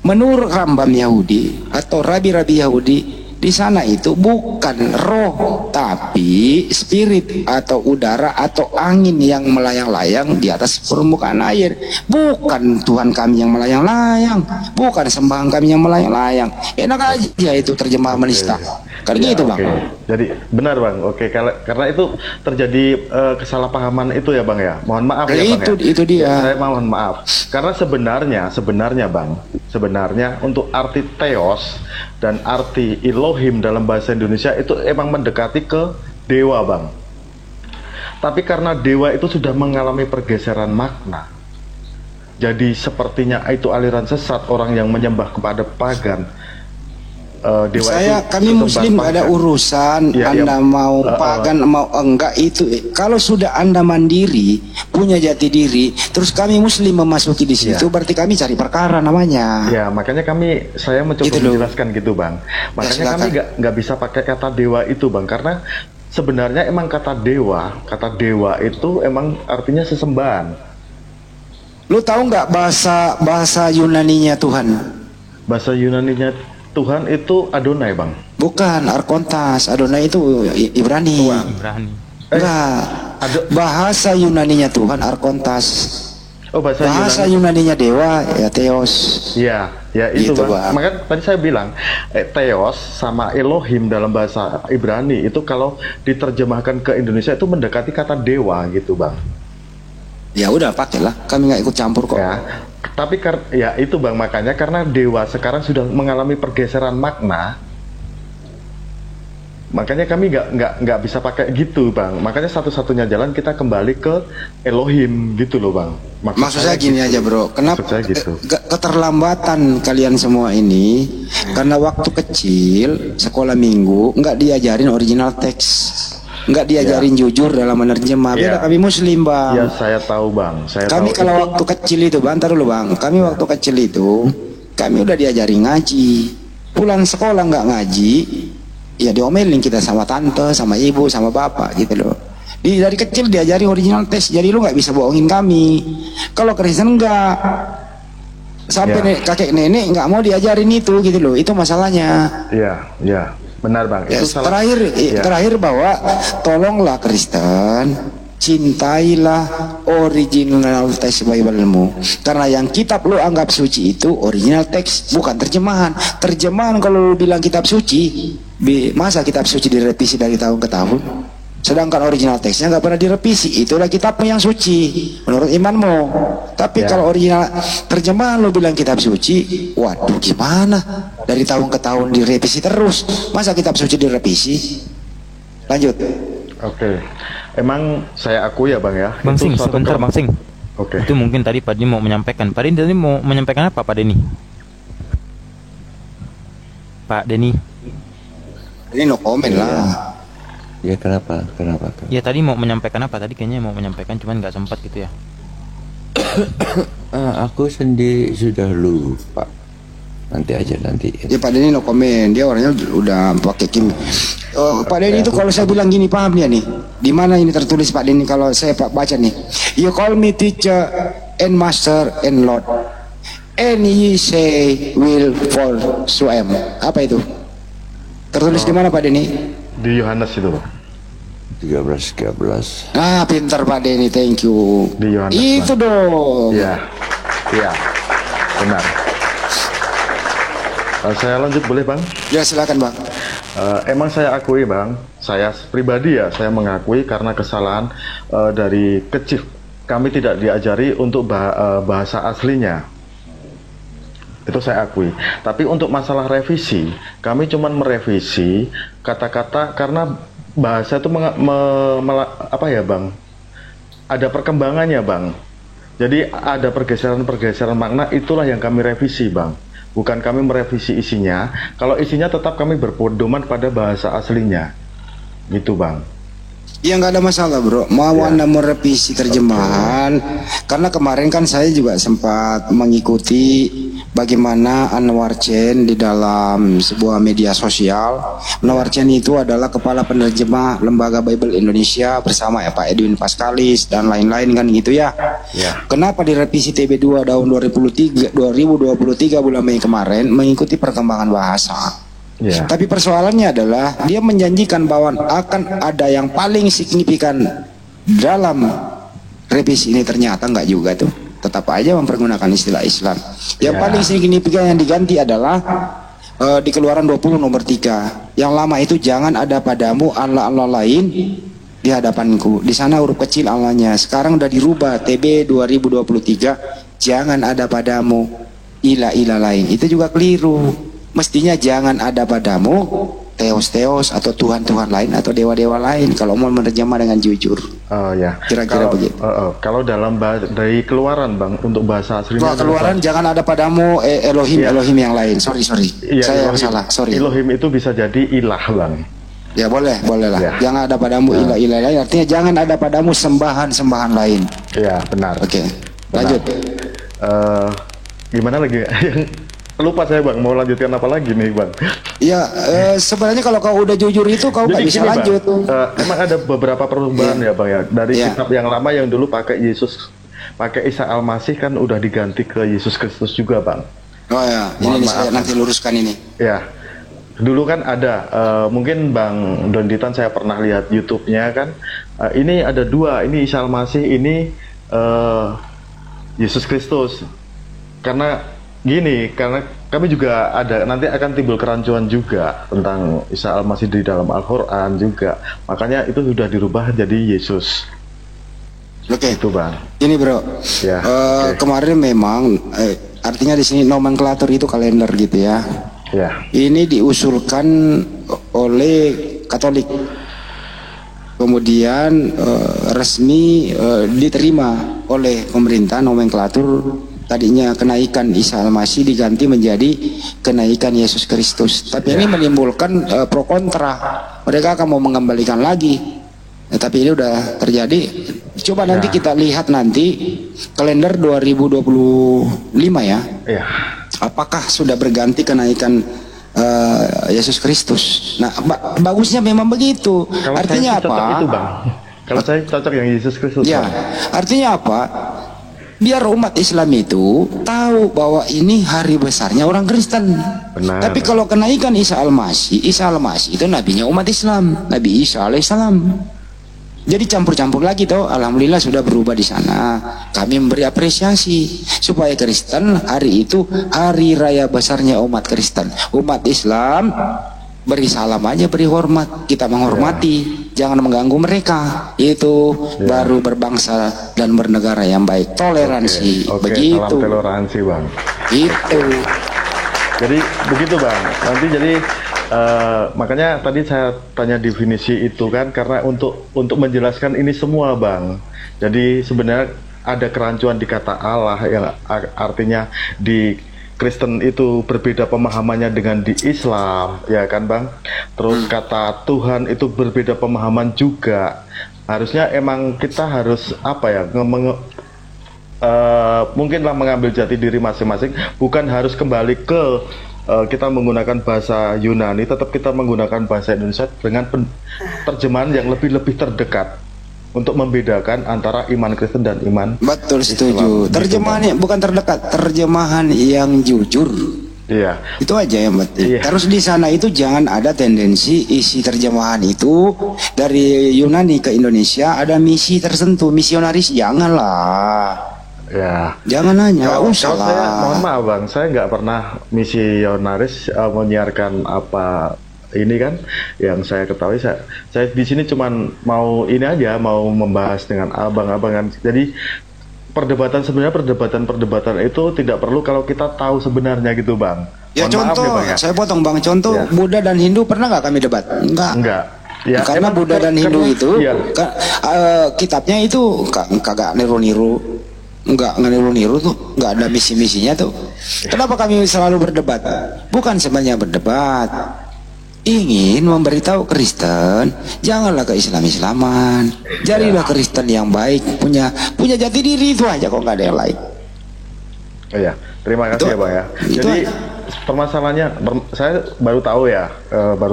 Menurut Rambam Yahudi atau Rabi-Rabi Yahudi, di sana itu bukan roh, tapi spirit atau udara atau angin yang melayang-layang di atas permukaan air. Bukan Tuhan kami yang melayang-layang, bukan sembahan kami yang melayang-layang. Enak aja itu terjemah menista. Karena gitu bang. Jadi benar bang. Karena itu terjadi kesalahpahaman itu ya bang ya. Mohon maaf ya bang. Itu dia. Saya mohon maaf. Karena sebenarnya bang, untuk arti theos dan arti Elohim dalam bahasa Indonesia itu emang mendekati ke dewa bang. Tapi karena dewa itu sudah mengalami pergeseran makna, jadi sepertinya itu aliran sesat, orang yang menyembah kepada pagan. Dewa kami Muslim gak ada urusan Anda mau pagan mau enggak itu. Kalau sudah Anda mandiri punya jati diri, terus kami Muslim memasuki di situ, berarti kami cari perkara namanya. Ya makanya saya mencoba menjelaskan gitu bang. Makanya kami nggak bisa pakai kata dewa itu bang, karena sebenarnya emang kata dewa itu emang artinya sesembahan. Lu tahu nggak bahasa Yunaninya Tuhan? Bahasa Yunaninya Tuhan itu Adonai bang. Bukan, Arkontas. Adonai itu Ibrani. Enggak. Bahasa Yunaninya Tuhan Arkontas. Oh, bahasa Yunaninya dewa ya Theos. Ya itu gitu, bang. Makanya tadi saya bilang Theos sama Elohim dalam bahasa Ibrani itu kalau diterjemahkan ke Indonesia itu mendekati kata dewa gitu bang. Ya udah pakailah, kami nggak ikut campur kok. Ya. Tapi ya itu bang, makanya karena dewa sekarang sudah mengalami pergeseran makna, makanya kami nggak bisa pakai gitu bang. Makanya satu-satunya jalan kita kembali ke Elohim gitu loh bang. Maksud saya gini aja bro, kenapa keterlambatan kalian semua ini? Karena waktu kecil sekolah minggu nggak diajarin original teks, nggak diajarin jujur dalam menerjemah. Beda kami Muslim bang. Ya saya tahu bang. Kami kalau waktu kecil itu bang, taruh dulu bang. Kami waktu kecil itu kami udah diajarin ngaji. Pulang sekolah nggak ngaji, ya diomelin kita sama tante, sama ibu, sama bapak gitu loh. Dari kecil diajarin original teks, jadi lu nggak bisa bohongin kami. Kalau Kristen enggak, sampai kakek nenek nggak mau diajarin itu gitu loh. Itu masalahnya. Iya. Benar bang. Ya, itu terakhir bahwa tolonglah Kristen, cintailah original teks Bible-mu. Karena yang kitab lu anggap suci itu original teks, bukan terjemahan. Terjemahan kalau lu bilang kitab suci, masa kitab suci direvisi dari tahun ke tahun? Sedangkan original teksnya nggak pernah direvisi. Itulah kitabmu yang suci menurut imanmu. Tapi kalau original terjemahan lo bilang kitab suci, waduh gimana? Dari tahun ke tahun direvisi terus. Masa kitab suci direvisi? Lanjut. Oke. Emang saya akui ya bang ya. Bang Sing, sebentar Bang Sing. Oke. Itu mungkin tadi Pak Denny mau menyampaikan. Pak Denny tadi mau menyampaikan apa Pak Denny? Pak Denny. Ini no comment lah. Ya kenapa? Ya tadi mau menyampaikan apa? Tadi kayaknya mau menyampaikan cuman nggak sempat gitu ya. Aku sendiri sudah lupa. Nanti aja. Ya Pak Denny no comment. Dia orangnya udah pakai kim. Pak Denny itu kalau saya bilang gini, paham dia nih? Di mana ini tertulis Pak Denny kalau saya baca nih? You call me teacher and master and Lord, and ye say will fall swim. Apa itu? Tertulis di mana Pak Denny? Di Yohanes itu Pak. 13. Ah, pintar Pak Denny, thank you. Di Yohanes. Itu bang. Dong. Iya. Benar. Saya lanjut boleh bang? Ya silakan bang. Emang saya akui bang, saya pribadi saya mengakui karena kesalahan dari kecil kami tidak diajari untuk bahasa aslinya. Itu saya akui. Tapi untuk masalah revisi, kami cuma merevisi kata-kata karena bahasa itu apa ya Bang? Ada perkembangannya Bang. Jadi ada pergeseran-pergeseran makna, itulah yang kami revisi Bang. Bukan kami merevisi isinya. Kalau isinya tetap kami berpedoman pada bahasa aslinya. Gitu Bang. Ya nggak ada masalah bro, mau Anda merevisi terjemahan, karena kemarin kan saya juga sempat mengikuti bagaimana Anwar Chen di dalam sebuah media sosial. Anwar Chen itu adalah kepala penerjemah Lembaga Bible Indonesia bersama Pak Edwin Paskalis dan lain-lain kan gitu ya. Kenapa direvisi TB2 tahun 2023 bulan Mei kemarin mengikuti perkembangan bahasa? Tapi persoalannya adalah dia menjanjikan bahwa akan ada yang paling signifikan dalam revisi ini, ternyata nggak juga tuh. Tetap aja mempergunakan istilah Islam. Yang paling signifikan yang diganti adalah di Keluaran 20 nomor 3. Yang lama itu jangan ada padamu Allah-Allah lain di hadapanku. Di sana huruf kecil Allahnya. Sekarang udah dirubah TB 2023, jangan ada padamu ilah-ilah lain. Itu juga keliru. Mestinya jangan ada padamu teos-teos atau Tuhan-Tuhan lain atau dewa-dewa lain kalau mau menerjemah dengan jujur. Kira-kira begitu. Kalau dari Keluaran Bang, untuk bahasa aslinya Keluaran jangan ada padamu Elohim yang lain. Sorry. Saya yang salah. Sorry. Elohim itu bisa jadi ilah Bang. Ya boleh lah. Jangan ada padamu ilah-ilah lain. Artinya jangan ada padamu sembahan-sembahan lain. Iya benar. Oke. Lanjut. Gimana lagi? Lupa saya Bang, mau lanjutkan apa lagi nih Bang? Ya sebenarnya kalau kau udah jujur itu kau nggak bisa lanjut. Emang ada beberapa perubahan ya Bang ya. Dari kitab yang lama yang dulu pakai Isa Al-Masih kan udah diganti ke Yesus Kristus juga Bang. Oh ya, ini saya nanti luruskan ini. Ya, dulu kan ada, mungkin Bang Donditan saya pernah lihat YouTube-nya kan. Ini ada dua, ini Isa Al-Masih, ini Yesus Kristus. Karena kami juga ada, nanti akan timbul kerancuan juga tentang Isa Al-Masih di dalam Al-Quran juga. Makanya itu sudah dirubah jadi Yesus. Oke. Itu Bang. Ini bro. Kemarin memang artinya di sini nomenklatur itu kalender gitu ya. Ini diusulkan oleh Katolik. Kemudian resmi diterima oleh pemerintah nomenklatur. Tadinya kenaikan Isa Al-Masih diganti menjadi kenaikan Yesus Kristus. Tapi ini menimbulkan pro kontra. Mereka akan mau mengembalikan lagi. Tapi ini udah terjadi. Coba nanti kita lihat nanti kalender 2025 ya. Apakah sudah berganti kenaikan Yesus Kristus? Nah, bagusnya memang begitu. Kalau artinya apa? Itu, Bang. Kalau saya cocok yang Yesus Kristus. Artinya apa? Biar umat Islam itu tahu bahwa ini hari besarnya orang Kristen. Benar. Tapi kalau kenaikan Isa Al-Masih itu nabinya umat Islam, Nabi Isa alaihissalam. Jadi campur-campur lagi toh. Alhamdulillah sudah berubah di sana. Kami memberi apresiasi supaya Kristen hari itu hari raya besarnya umat Kristen. Umat Islam beri salam aja, beri hormat, kita menghormati, jangan mengganggu mereka. Itu baru berbangsa dan bernegara yang baik. Toleransi. Begitu. Salam toleransi Bang. Itu. Jadi begitu Bang. Nanti jadi makanya tadi saya tanya definisi itu kan karena untuk menjelaskan ini semua Bang. Jadi sebenarnya ada kerancuan di kata Allah yang artinya di Kristen itu berbeda pemahamannya dengan di Islam, ya kan Bang? Terus kata Tuhan itu berbeda pemahaman juga. Harusnya emang kita harus apa ya? Mungkinlah mengambil jati diri masing-masing, bukan harus kembali ke kita menggunakan bahasa Yunani, tetap kita menggunakan bahasa Indonesia dengan terjemahan yang lebih terdekat untuk membedakan antara iman Kristen dan iman Betul, setuju. Terjemahannya bukan terdekat, terjemahan yang jujur. Iya. Itu aja yang penting. Terus di sana itu jangan ada tendensi isi terjemahan itu dari Yunani ke Indonesia ada misi tertentu, misionaris, janganlah. Ya. Jangan nanya, nggak usah lah. Mohon maaf Bang, saya nggak pernah misionaris menyiarkan ini kan yang saya ketahui. Saya di sini cuman mau ini aja, mau membahas dengan abang-abangan. Jadi perdebatan itu tidak perlu kalau kita tahu sebenarnya gitu, Bang. Ya contoh, ya, Bang, ya. Saya potong, Bang. Contoh ya. Buddha dan Hindu pernah nggak kami debat? Enggak. Ya, karena Buddha dan Hindu itu kitabnya itu kagak niru-niru. Nggak niru-niru tuh, nggak ada misi-misinya tuh. Kenapa kami selalu berdebat? Bukan sebenarnya berdebat, ingin memberitahu Kristen, janganlah ke Islam-Islaman, jadilah Kristen yang baik, punya jati diri, itu aja, kok nggak ada yang lain. Iya, terima kasih ya, Bang ya. Jadi permasalahannya, saya baru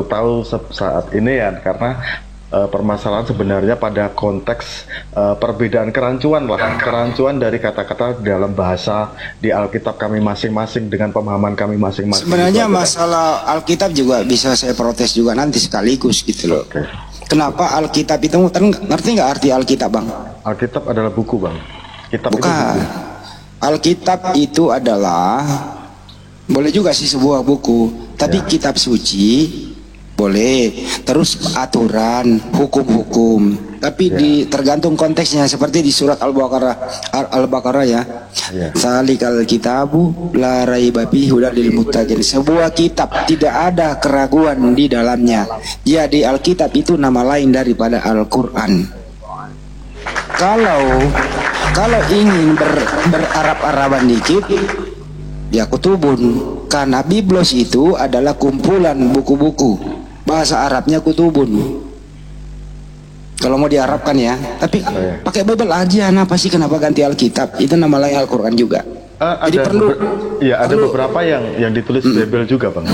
tahu saat ini ya, karena permasalahan sebenarnya pada konteks perbedaan kerancuan dari kata-kata dalam bahasa di Alkitab kami masing-masing dengan pemahaman kami masing-masing. Sebenarnya masalah Alkitab juga bisa saya protes juga nanti sekaligus gitu loh. Okay. Kenapa Alkitab itu, ngerti nggak arti Alkitab, Bang? Alkitab adalah buku, Bang. Kitab bukan. Itu buku. Alkitab itu adalah, boleh juga sih sebuah buku, tapi kitab suci boleh, terus aturan, hukum-hukum, tapi tergantung konteksnya, seperti di surat Al-Baqarah ya. Salikal kitabu la raiba fihi hudal lil muttaqin. Sebuah kitab tidak ada keraguan di dalamnya. Jadi Alkitab itu nama lain daripada Al-Qur'an. Kalau ingin berarab-araban dikit, ya kutubun, karena Biblos itu adalah kumpulan buku-buku. Bahasa Arabnya kutubun. Kalau mau diarabkan ya, tapi pakai Bible aja. Kenapa ganti Alkitab? Itu nama lain Al-Qur'an juga. Jadi perlu. Ada beberapa yang ditulis Bible juga, Bang.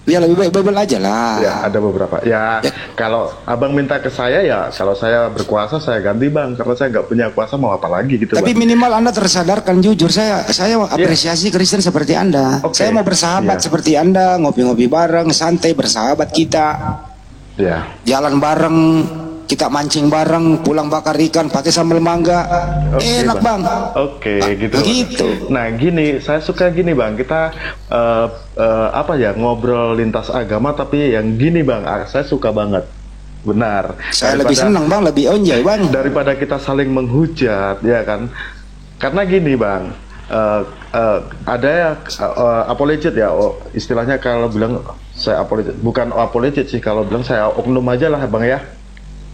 Ya lebih baik Bible aja lah. Ya ada beberapa. Ya kalau abang minta ke saya, ya kalau saya berkuasa saya ganti, Bang, karena saya nggak punya kuasa, mau apa lagi gitu. Tapi Bang, minimal Anda tersadarkan, jujur saya apresiasi Kristen seperti Anda. Saya mau bersahabat seperti Anda, ngopi-ngopi bareng, santai bersahabat kita. Jalan bareng, kita mancing bareng, pulang bakar ikan pakai sambal mangga, enak, Bang. Gitu. Nah gini, saya suka gini, Bang, kita ngobrol lintas agama, tapi yang gini, Bang, saya suka banget. Benar. Saya lebih senang, Bang, lebih enjoy, Bang, daripada kita saling menghujat, ya kan? Karena gini, Bang, ada apologet ya, istilahnya kalau bilang saya apologet, bukan apologet sih, kalau bilang saya oknum aja lah, Bang ya.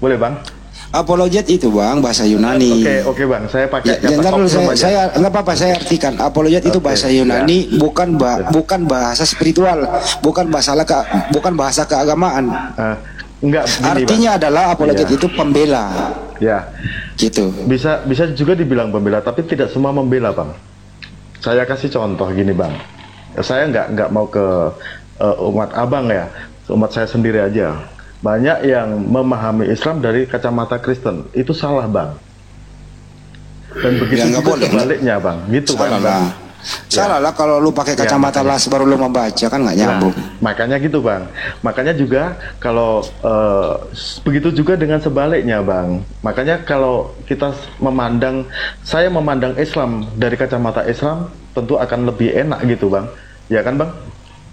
Boleh, Bang? Apologet itu, Bang, bahasa Yunani. Oke, Bang. Saya pakai kata saya nggak apa-apa, saya artikan. Apologet itu bahasa Yunani, bukan bahasa spiritual, bukan bahasa keagamaan. Enggak. Artinya Bang, adalah apologet itu pembela. Ya. Gitu. Bisa juga dibilang pembela, tapi tidak semua membela, Bang. Saya kasih contoh gini, Bang. Saya nggak mau ke umat abang ya, umat saya sendiri aja. Banyak yang memahami Islam dari kacamata Kristen, itu salah, Bang. Dan begitu juga sebaliknya, Bang. Gitu, Bang. Salah lah kalau lu pakai kacamata las baru lu membaca, kan nggak nyambung. Makanya gitu, Bang. Makanya juga kalau begitu juga dengan sebaliknya, Bang. Makanya kalau kita saya memandang Islam dari kacamata Islam, tentu akan lebih enak gitu, Bang. Ya kan, Bang?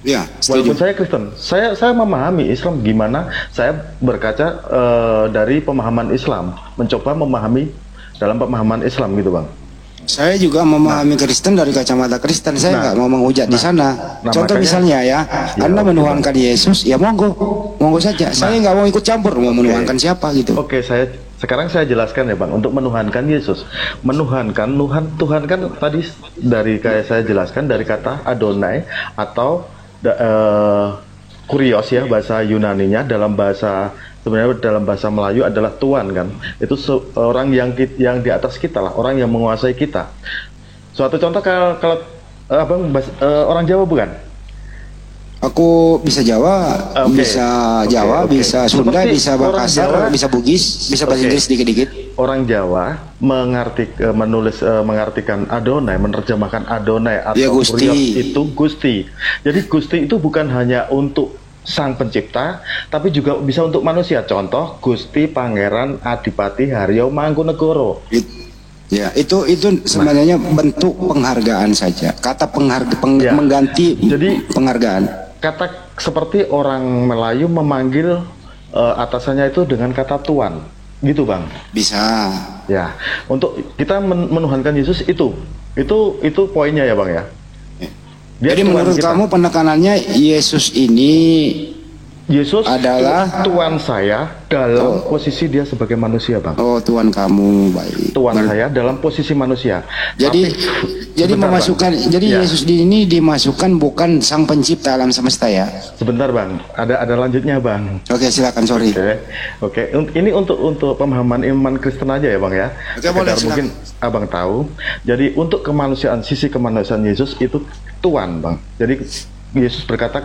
Ya, walaupun saya Kristen, saya memahami Islam gimana, saya berkaca dari pemahaman Islam, mencoba memahami dalam pemahaman Islam gitu, Bang. Saya juga memahami Kristen dari kacamata Kristen, saya nggak mau menghujat di sana. Contoh makanya, misalnya ya Anda menuhankan Yesus, ya monggo saja. Saya nggak mau ikut campur mau menuhankan siapa gitu. Sekarang saya jelaskan ya, Bang, untuk menuhankan Yesus. Tuhan kan tadi dari kayak saya jelaskan dari kata Adonai atau kurios ya, bahasa Yunaninya, sebenarnya dalam bahasa Melayu adalah Tuhan kan. Itu orang yang di atas kita lah, orang yang menguasai kita. Suatu contoh kalau Abang orang Jawa bukan? Aku bisa Jawa, bisa Sunda, bisa Makassar, bisa Bugis, bisa bahasa Inggris dikit-dikit. Orang Jawa mengartikan Adonai, menerjemahkan Adonai atau kurios itu Gusti. Jadi Gusti itu bukan hanya untuk Sang Pencipta, tapi juga bisa untuk manusia. Contoh Gusti Pangeran Adipati Haryo Mangkunegoro. Ya, itu sebenarnya bentuk penghargaan saja. Kata mengganti jadi penghargaan. kata seperti orang Melayu memanggil atasannya itu dengan kata tuan, gitu bang. Bisa. Ya, untuk kita menuhankan Yesus itu poinnya ya bang ya. Jadi menurut kamu penekanannya Yesus adalah Tuhan saya dalam posisi dia sebagai manusia bang. Oh, Tuhan kamu, baik. Tuhan saya dalam posisi manusia. Jadi memasukkan bang. Jadi ya. Yesus ini dimasukkan bukan sang pencipta alam semesta ya. Sebentar bang, ada lanjutnya bang. Oke, silakan, sorry. Oke. Ini untuk pemahaman iman Kristen aja ya bang ya. Oke, boleh, mungkin abang tahu. Jadi untuk sisi kemanusiaan Yesus itu Tuhan bang. Jadi Yesus berkata,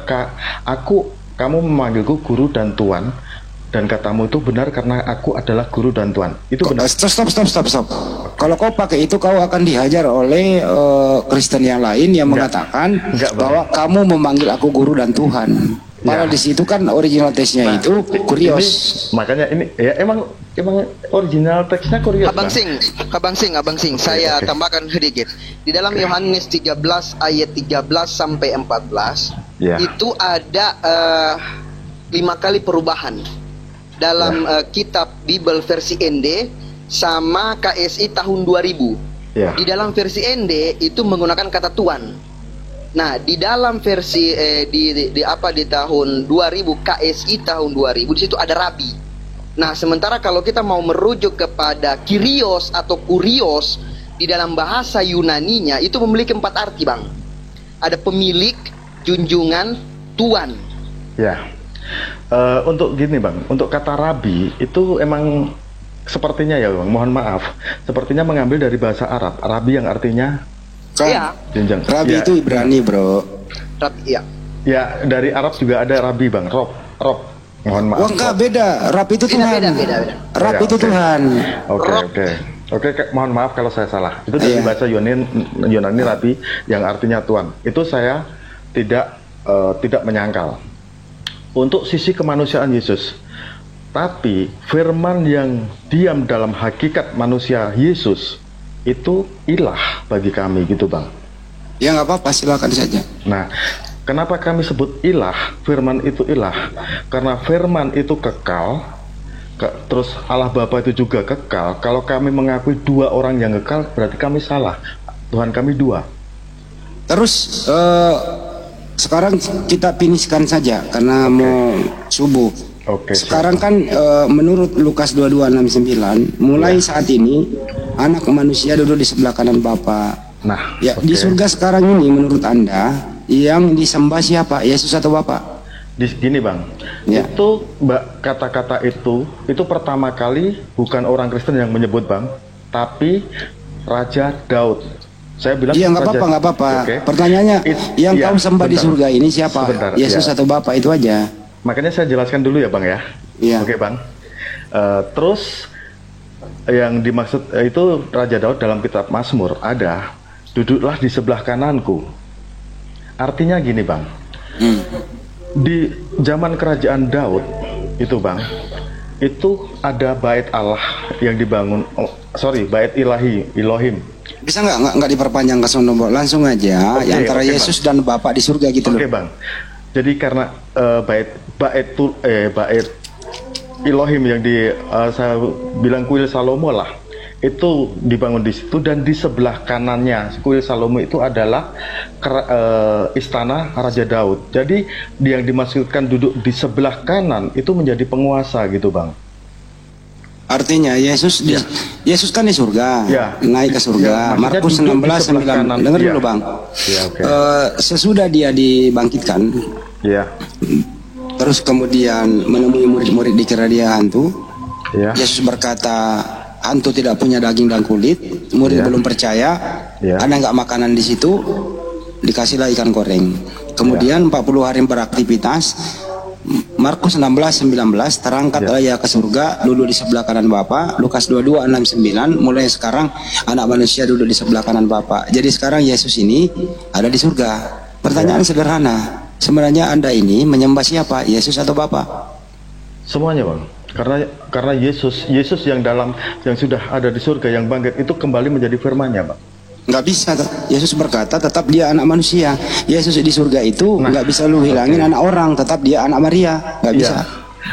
kamu memanggilku guru dan tuan, dan katamu itu benar karena aku adalah guru dan tuan. Itu benar. Stop. Kalau kau pakai itu, kau akan dihajar oleh Kristen yang lain yang mengatakan bahwa kamu memanggil aku guru dan Tuhan. Padahal di situ kan original teksnya itu kurios. Makanya ini ya emang original teksnya kurios. Abang Sing, saya tambahkan sedikit. Di dalam Yohanes 13 ayat 13 sampai 14 itu ada 5 kali perubahan dalam kitab Bible versi ND sama KSI tahun 2000. Di dalam versi ND itu menggunakan kata Tuhan. Nah, di dalam versi di tahun 2000 KSI tahun 2000 di situ ada rabi. Nah, sementara kalau kita mau merujuk kepada Kyrios atau kurios di dalam bahasa Yunaninya itu memiliki 4 arti, Bang. Ada pemilik, junjungan, tuan. Ya. Untuk gini, Bang, untuk kata rabi itu emang sepertinya ya, Bang, mohon maaf, sepertinya mengambil dari bahasa Arab. Rabi yang artinya jenjang. Rabi itu Ibrani, bro. Rabi, ya, dari Arab juga ada rabi, Bang. Rob. Mohon maaf. Wah, enggak, beda. Rabi itu Tuhan. Beda. Rabi itu Tuhan. Oke, mohon maaf kalau saya salah. Itu dari bahasa Yunani rabi yang artinya tuan. Itu saya tidak menyangkal. Untuk sisi kemanusiaan Yesus. Tapi firman yang diam dalam hakikat manusia Yesus itu ilah bagi kami, gitu Bang. Ya nggak apa-apa, silakan saja. Nah, kenapa kami sebut ilah? Firman itu ilah karena firman itu kekal, terus Allah Bapa itu juga kekal. Kalau kami mengakui 2 orang yang kekal, berarti kami salah. Tuhan kami 2. Terus sekarang kita finishkan saja karena mau subuh. Sekarang kan menurut Lukas 22:69 mulai saat ini anak manusia duduk di sebelah kanan Bapa. Nah, di surga sekarang ini menurut Anda yang disembah siapa? Yesus atau Bapa? Gini Bang, itu kata-kata itu pertama kali bukan orang Kristen yang menyebut Bang, tapi Raja Daud. Saya bilang nggak apa-apa. Pertanyaannya yang kau sembah di surga ini siapa? Yesus atau Bapa, itu aja. Makanya saya jelaskan dulu ya Bang ya. Oke Bang. Terus yang dimaksud itu Raja Daud dalam kitab Mazmur ada, duduklah di sebelah kananku. Artinya gini Bang. Di zaman kerajaan Daud itu Bang, itu ada bait Allah yang dibangun. Bait Elohim. Bisa nggak diperpanjang ke sono, langsung aja antara Yesus dan Bapa di surga gitu loh. Oke Bang. Jadi karena bait Elohim yang saya bilang kuil Salomo lah, itu dibangun di situ, dan di sebelah kanannya kuil Salomo itu adalah istana Raja Daud. Jadi yang dimaksudkan duduk di sebelah kanan itu menjadi penguasa gitu Bang. Artinya Yesus kan di surga, naik ke surga. Markus 16:9. Dengar dulu Bang. Sesudah dia dibangkitkan, terus kemudian menemui murid-murid dikira dia hantu. Yesus berkata, hantu tidak punya daging dan kulit. Murid belum percaya. Ada nggak makanan di situ? Dikasihlah ikan goreng. Kemudian 40 hari beraktivitas. Markus 16:19, terangkatlah ia ke surga, duduk di sebelah kanan Bapa. Lukas 22:69, mulai sekarang anak manusia duduk di sebelah kanan Bapa. Jadi sekarang Yesus ini ada di surga. Pertanyaan sederhana, sebenarnya Anda ini menyembah siapa? Yesus atau Bapa? Semuanya Bang. Karena Yesus yang sudah ada di surga, yang bangkit itu kembali menjadi firman-Nya Bang. Nggak bisa. Yesus berkata tetap dia anak manusia. Yesus di surga itu nggak bisa lu hilangin anak orang, tetap dia anak Maria, nggak bisa.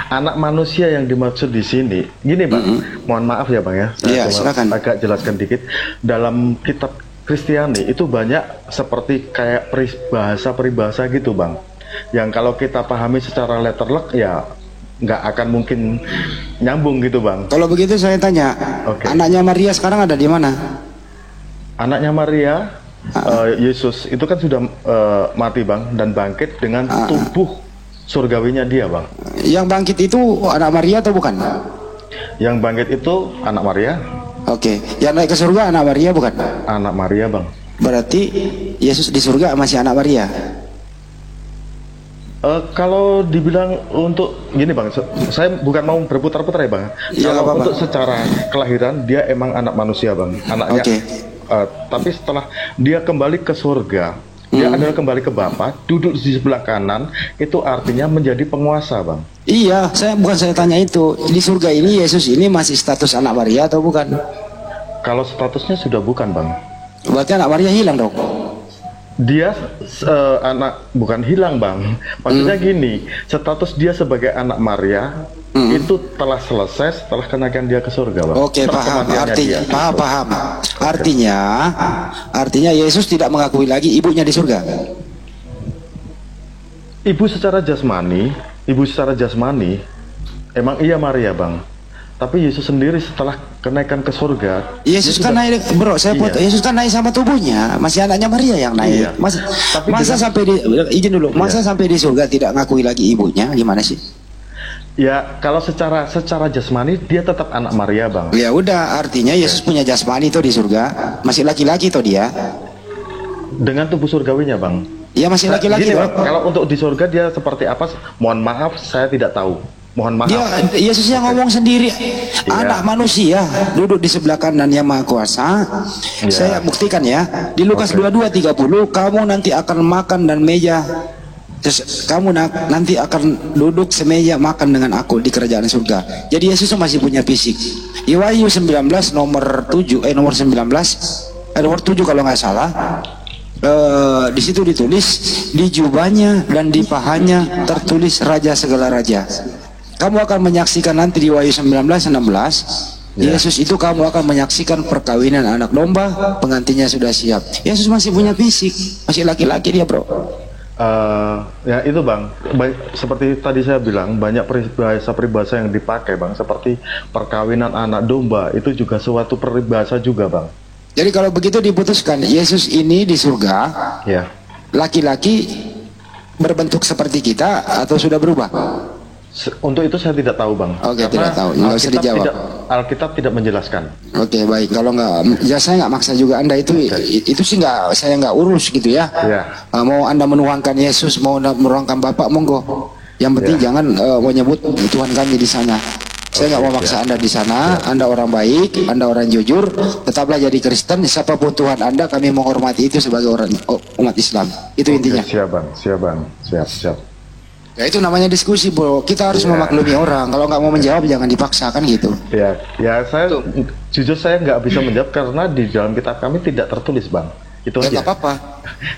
Anak manusia yang dimaksud di sini, gini Bang, mohon maaf ya Bang ya, saya silakan. agak jelaskan dikit. Dalam kitab Kristiani itu banyak seperti kayak peribahasa gitu Bang, yang kalau kita pahami secara letterlek ya nggak akan mungkin nyambung gitu Bang. Kalau begitu saya tanya, anaknya Maria sekarang ada di mana? Anaknya Maria, Yesus itu kan sudah mati Bang, dan bangkit dengan tubuh surgawinya dia Bang. Yang bangkit itu anak Maria atau bukan? Yang bangkit itu anak Maria. Oke, yang naik ke surga anak Maria bukan? Anak Maria Bang. Berarti Yesus di surga masih anak Maria. Kalau dibilang untuk gini Bang, saya bukan mau berputar-putar ya Bang. Kalau untuk secara kelahiran dia emang anak manusia Bang, anaknya. Tapi setelah dia kembali ke surga, dia adalah kembali ke Bapa, duduk di sebelah kanan, itu artinya menjadi penguasa Bang. Iya, saya tanya itu. Di surga ini Yesus ini masih status anak Maria atau bukan? Kalau statusnya sudah bukan Bang. Berarti anak Maria hilang dong? Dia bukan hilang Bang. Maksudnya gini, status dia sebagai anak Maria itu telah selesai setelah kenaikan dia ke surga Bang. Oke, paham. Paham. Artinya Yesus tidak mengakui lagi ibunya di surga. Ibu secara jasmani emang iya Maria Bang. Tapi Yesus sendiri setelah kenaikan ke surga, Yesus kan naik, bro. Yesus kan naik sama tubuhnya, masih anaknya Maria yang naik. Masa sampai di surga tidak ngakui lagi ibunya, gimana sih? Ya kalau secara jasmani dia tetap anak Maria Bang. Ya udah, artinya Yesus punya jasmani itu di surga, masih laki-laki toh dia. Dengan tubuh surgawinya Bang. Ya masih laki-laki. Kalau untuk di surga dia seperti apa? Mohon maaf, saya tidak tahu. Mohon maaf. Yesus yang ngomong sendiri, anak manusia duduk di sebelah kanan yang Maha Kuasa. Saya buktikan ya, di Lukas 22:30, kamu nanti akan makan dan meja. Kamu nanti akan duduk semeja makan dengan aku di kerajaan surga. Jadi Yesus masih punya fisik. Wahyu 19 nomor 7 nomor 7 kalau nggak salah. Di situ ditulis, di jubahnya dan di pahanya tertulis raja segala raja. Kamu akan menyaksikan nanti di Wahyu 19:16, Yesus itu kamu akan menyaksikan perkawinan anak domba, pengantinnya sudah siap. Yesus masih punya fisik, masih laki-laki dia bro. Ya itu Bang, seperti tadi saya bilang, banyak peribahasa yang dipakai Bang, seperti perkawinan anak domba, itu juga suatu peribahasa juga Bang. Jadi kalau begitu diputuskan, Yesus ini di surga, laki-laki berbentuk seperti kita atau sudah berubah? Untuk itu saya tidak tahu Bang. Oke, tidak tahu, nggak usah dijawab. Alkitab tidak menjelaskan. Oke, baik. Kalau nggak, ya saya nggak maksa juga Anda itu sih nggak, saya nggak urus gitu ya. Mau Anda menuhankan Yesus, mau Anda menuhankan Bapak, monggo. Yang penting jangan menyebut Tuhan kami di sana. Saya nggak mau maksa Anda di sana. Anda orang baik, Anda orang jujur, tetaplah jadi Kristen. Siapapun Tuhan Anda, kami menghormati itu sebagai orang umat Islam. Itu intinya. Siap Bang. Ya itu namanya diskusi bro. Kita harus memaklumi orang. Kalau nggak mau menjawab jangan dipaksakan gitu. Ya saya jujur saya nggak bisa menjawab karena di dalam kitab kami tidak tertulis Bang. Itu aja. Apa-apa.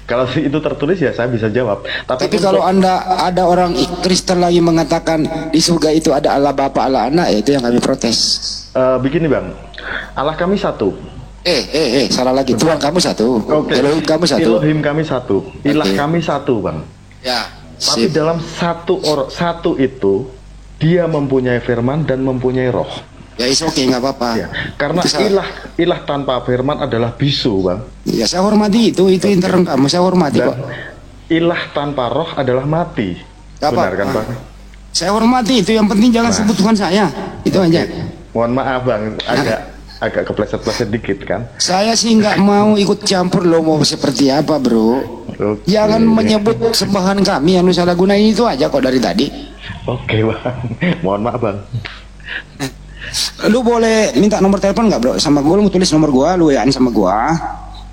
Kalau itu tertulis ya saya bisa jawab. Tapi kalau Anda ada orang Kristen lagi mengatakan di surga itu ada Allah Bapa, Allah Anak, ya itu yang kami protes. Begini Bang, Allah kami satu. Salah lagi. Tuhan kamu satu. Elohim kamu satu. Elohim kami satu. Ilah kami satu Bang. Ya. Tapi dalam satu itu dia mempunyai firman dan mempunyai roh. Ya oke, nggak apa-apa. Karena ilah tanpa firman adalah bisu Bang. Ya saya hormati itu intern kamu, saya hormati kok. Ilah tanpa roh adalah mati. Benar kan Bang? Saya hormati itu, yang penting jangan sebut Tuhan saya. Itu aja. Mohon maaf Bang, agak kepleset-pleset dikit kan. Saya sih nggak mau ikut campur lo mau seperti apa bro. Jangan menyebut sembahan kami yang lu salah gunain, itu aja kok dari tadi. Oke Bang, mohon maaf Bang. Lu boleh minta nomor telepon nggak bro sama gue, lu tulis nomor gue, lu WA-in sama gue.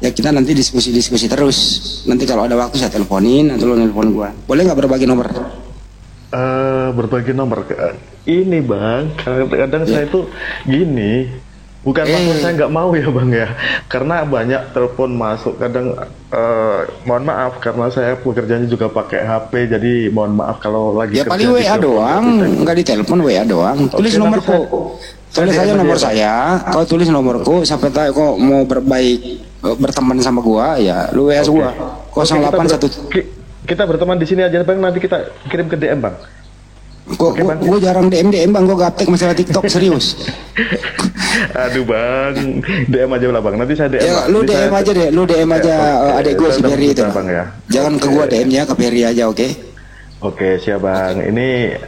Ya kita nanti diskusi terus. Nanti kalau ada waktu saya teleponin atau lu nelpon gue. Boleh nggak berbagi nomor? Berbagi nomor ini Bang, kadang-kadang saya itu gini, Bukan maksud saya nggak mau ya bang ya, karena banyak telepon masuk kadang. Mohon maaf karena saya pekerjaannya juga pakai HP, jadi mohon maaf kalau lagi ya paling WA doang, nggak ditelepon, WA doang. Tulis nomorku, tulis aja nomor saya. Kau tulis nomorku, sampai tahu kau mau berteman sama gua ya, lu WA gua 081. Kita berteman di sini aja bang, nanti kita kirim ke DM bang. Gue jarang DM bang, gue gaptek masalah TikTok serius. Aduh bang, DM aja lah bang, nanti saya DM. Ya, lu DM aja deh, lu DM aja adek gue si Ferry itu. Bang, ya. Jangan ke gue DM-nya, ke Ferry aja, oke? Oke, siap bang. Ini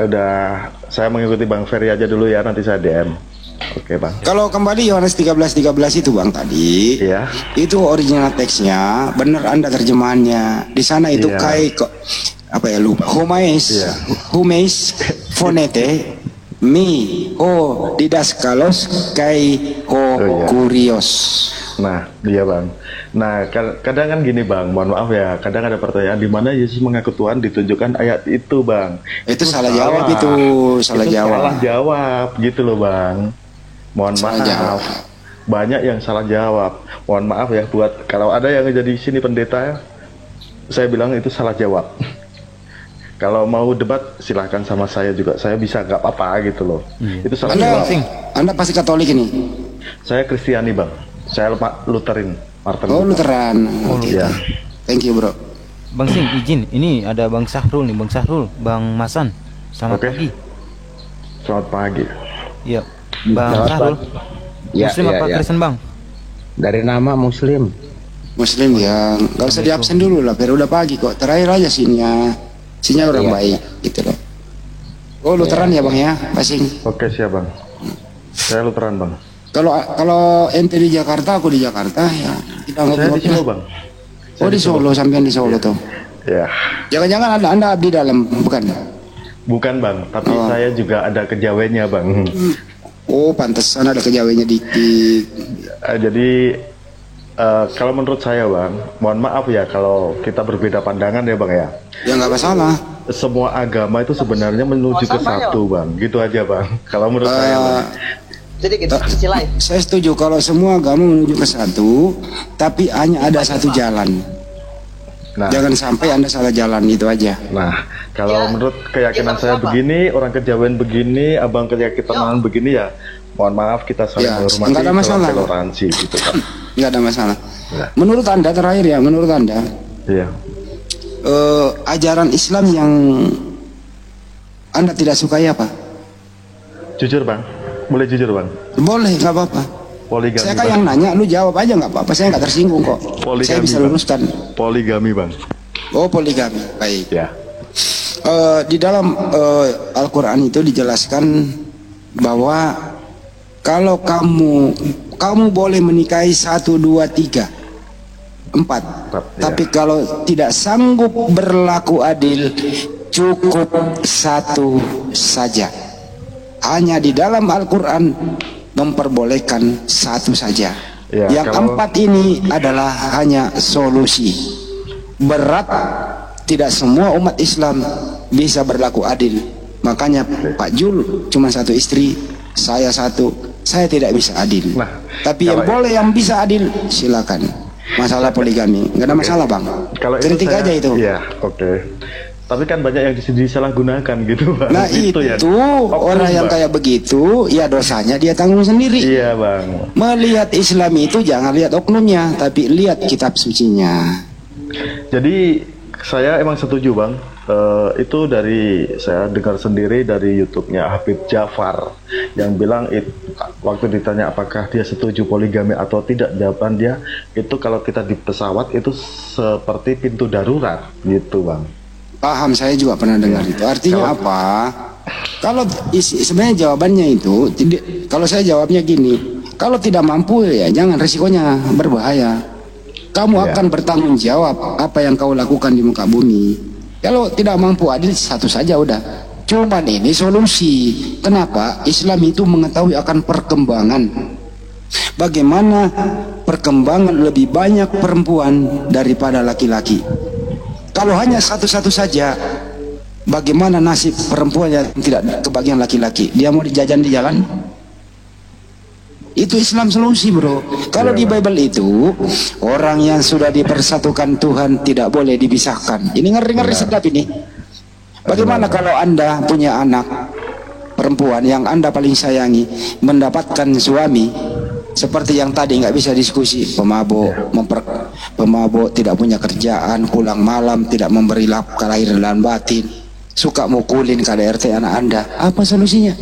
udah saya mengikuti bang Ferry aja dulu ya, nanti saya DM. Oke bang. Kalau kembali Yohanes 13:13 itu bang tadi, itu original teksnya, bener Anda terjemahannya. Di sana itu kai kok. Apa ya lupa, humais fonete mi didaskalos kai kurios. Nah iya bang. Nah kadang kan gini bang, mohon maaf ya, kadang ada pertanyaan di mana Yesus mengaku Tuhan ditunjukkan ayat itu bang. Itu salah jawab, salah jawab gitu loh bang. Mohon maaf, banyak yang salah jawab. Mohon maaf ya buat kalau ada yang jadi sini pendeta, saya bilang itu salah jawab. Kalau mau debat silahkan sama saya juga, saya bisa, nggak apa-apa gitu loh. Itu salah jawab. Anda pasti Katolik ini? Saya Kristiani bang, saya Lutheran. Oh Lutheran. Ya. Thank you bro. Bang Sing izin, ini ada Bang Sahrul nih, Bang Sahrul, Bang Masan. Selamat pagi. Selamat pagi. Iya, Bang Sahrul. Muslim apa Kristen bang? Dari nama Muslim. Muslim ya, nggak usah diabsen dulu lah, biar udah pagi kok. Terakhir aja sininya orang baik gitu loh. Oh Lutheran ya bang ya, Pasing. Oke siap bang. Saya Lutheran bang. Kalau ente di Jakarta, aku di Jakarta ya. Kita saya di Solo bang. Oh di Solo, sampean di Solo tuh. Ya. Jangan-jangan anda abdi dalam, bukan? Bukan bang, tapi saya juga ada kejawennya bang. Oh pantesan ada kejawennya dikit. Jadi kalau menurut saya bang, mohon maaf ya kalau kita berbeda pandangan ya bang ya. Ya nggak masalah. Semua agama itu sebenarnya menuju ke satu bang, gitu aja bang. Kalau menurut saya bang. Jadi kita saya setuju kalau semua agama menuju ke satu, tapi hanya ada satu jalan. Nah, jangan sampai Anda salah jalan, itu aja. Nah, kalau menurut keyakinan saya begini, orang Kejawen begini, abang keyakinan begini ya, mohon maaf kita saling menghormati, nggak ada masalah. Toleransi gitu kan. Nggak ada masalah. Menurut Anda terakhir ya, menurut Anda, ajaran Islam yang Anda tidak sukai apa? Jujur bang, boleh jujur bang? Boleh, nggak apa-apa. Poligami. Saya kan yang nanya, lu jawab aja nggak apa-apa. Saya nggak tersinggung kok. Poligami, saya bisa luruskan. Poligami bang. Oh poligami, baik. Ya. Di dalam Al-Quran itu dijelaskan bahwa kalau kamu boleh menikahi 1, 2, 3, 4. Tapi kalau tidak sanggup berlaku adil, cukup 1 saja. Hanya di dalam Al-Quran memperbolehkan 1 saja. Ya, yang 4 ini adalah hanya solusi. Berat, tidak semua umat Islam bisa berlaku adil. Makanya Pak Jul cuma 1 istri, saya 1, saya tidak bisa adil. Tapi yang boleh, yang bisa adil, silakan. Masalah poligami, nggak ada masalah bang. Kalau kritik aja itu. Iya, oke. Tapi kan banyak yang disalahgunakan gitu bang. Nah itu ya. Orang yang kayak begitu, ya dosanya dia tanggung sendiri. Iya bang. Melihat Islam itu jangan lihat oknumnya, tapi lihat kitab sucinya. Jadi saya emang setuju bang. Itu dari saya dengar sendiri dari YouTube-nya Habib Jafar yang bilang waktu ditanya apakah dia setuju poligami atau tidak, jawaban dia itu kalau kita di pesawat itu seperti pintu darurat gitu bang. Paham, saya juga pernah dengar itu. Artinya apa? Kalau sebenarnya jawabannya itu, kalau saya jawabnya gini, kalau tidak mampu ya jangan, resikonya berbahaya. Kamu akan bertanggung jawab apa yang kau lakukan di muka bumi. Kalau tidak mampu adil, 1 saja udah. Cuman ini solusi. Kenapa? Islam itu mengetahui akan perkembangan. Bagaimana perkembangan lebih banyak perempuan daripada laki-laki. Kalau hanya 1 saja, bagaimana nasib perempuan yang tidak kebagian laki-laki? Dia mau dijajan di jalan? Itu Islam solusi, bro. Kalau di Bible itu orang yang sudah dipersatukan Tuhan tidak boleh dipisahkan. Ini ngeri-ngeri sedap ini. Bagaimana kalau Anda punya anak perempuan yang Anda paling sayangi mendapatkan suami seperti yang tadi nggak bisa diskusi, pemabuk, pemabuk, tidak punya kerjaan, pulang malam, tidak memberi kelahiran dan batin, suka mukulin KDRT anak Anda, apa solusinya?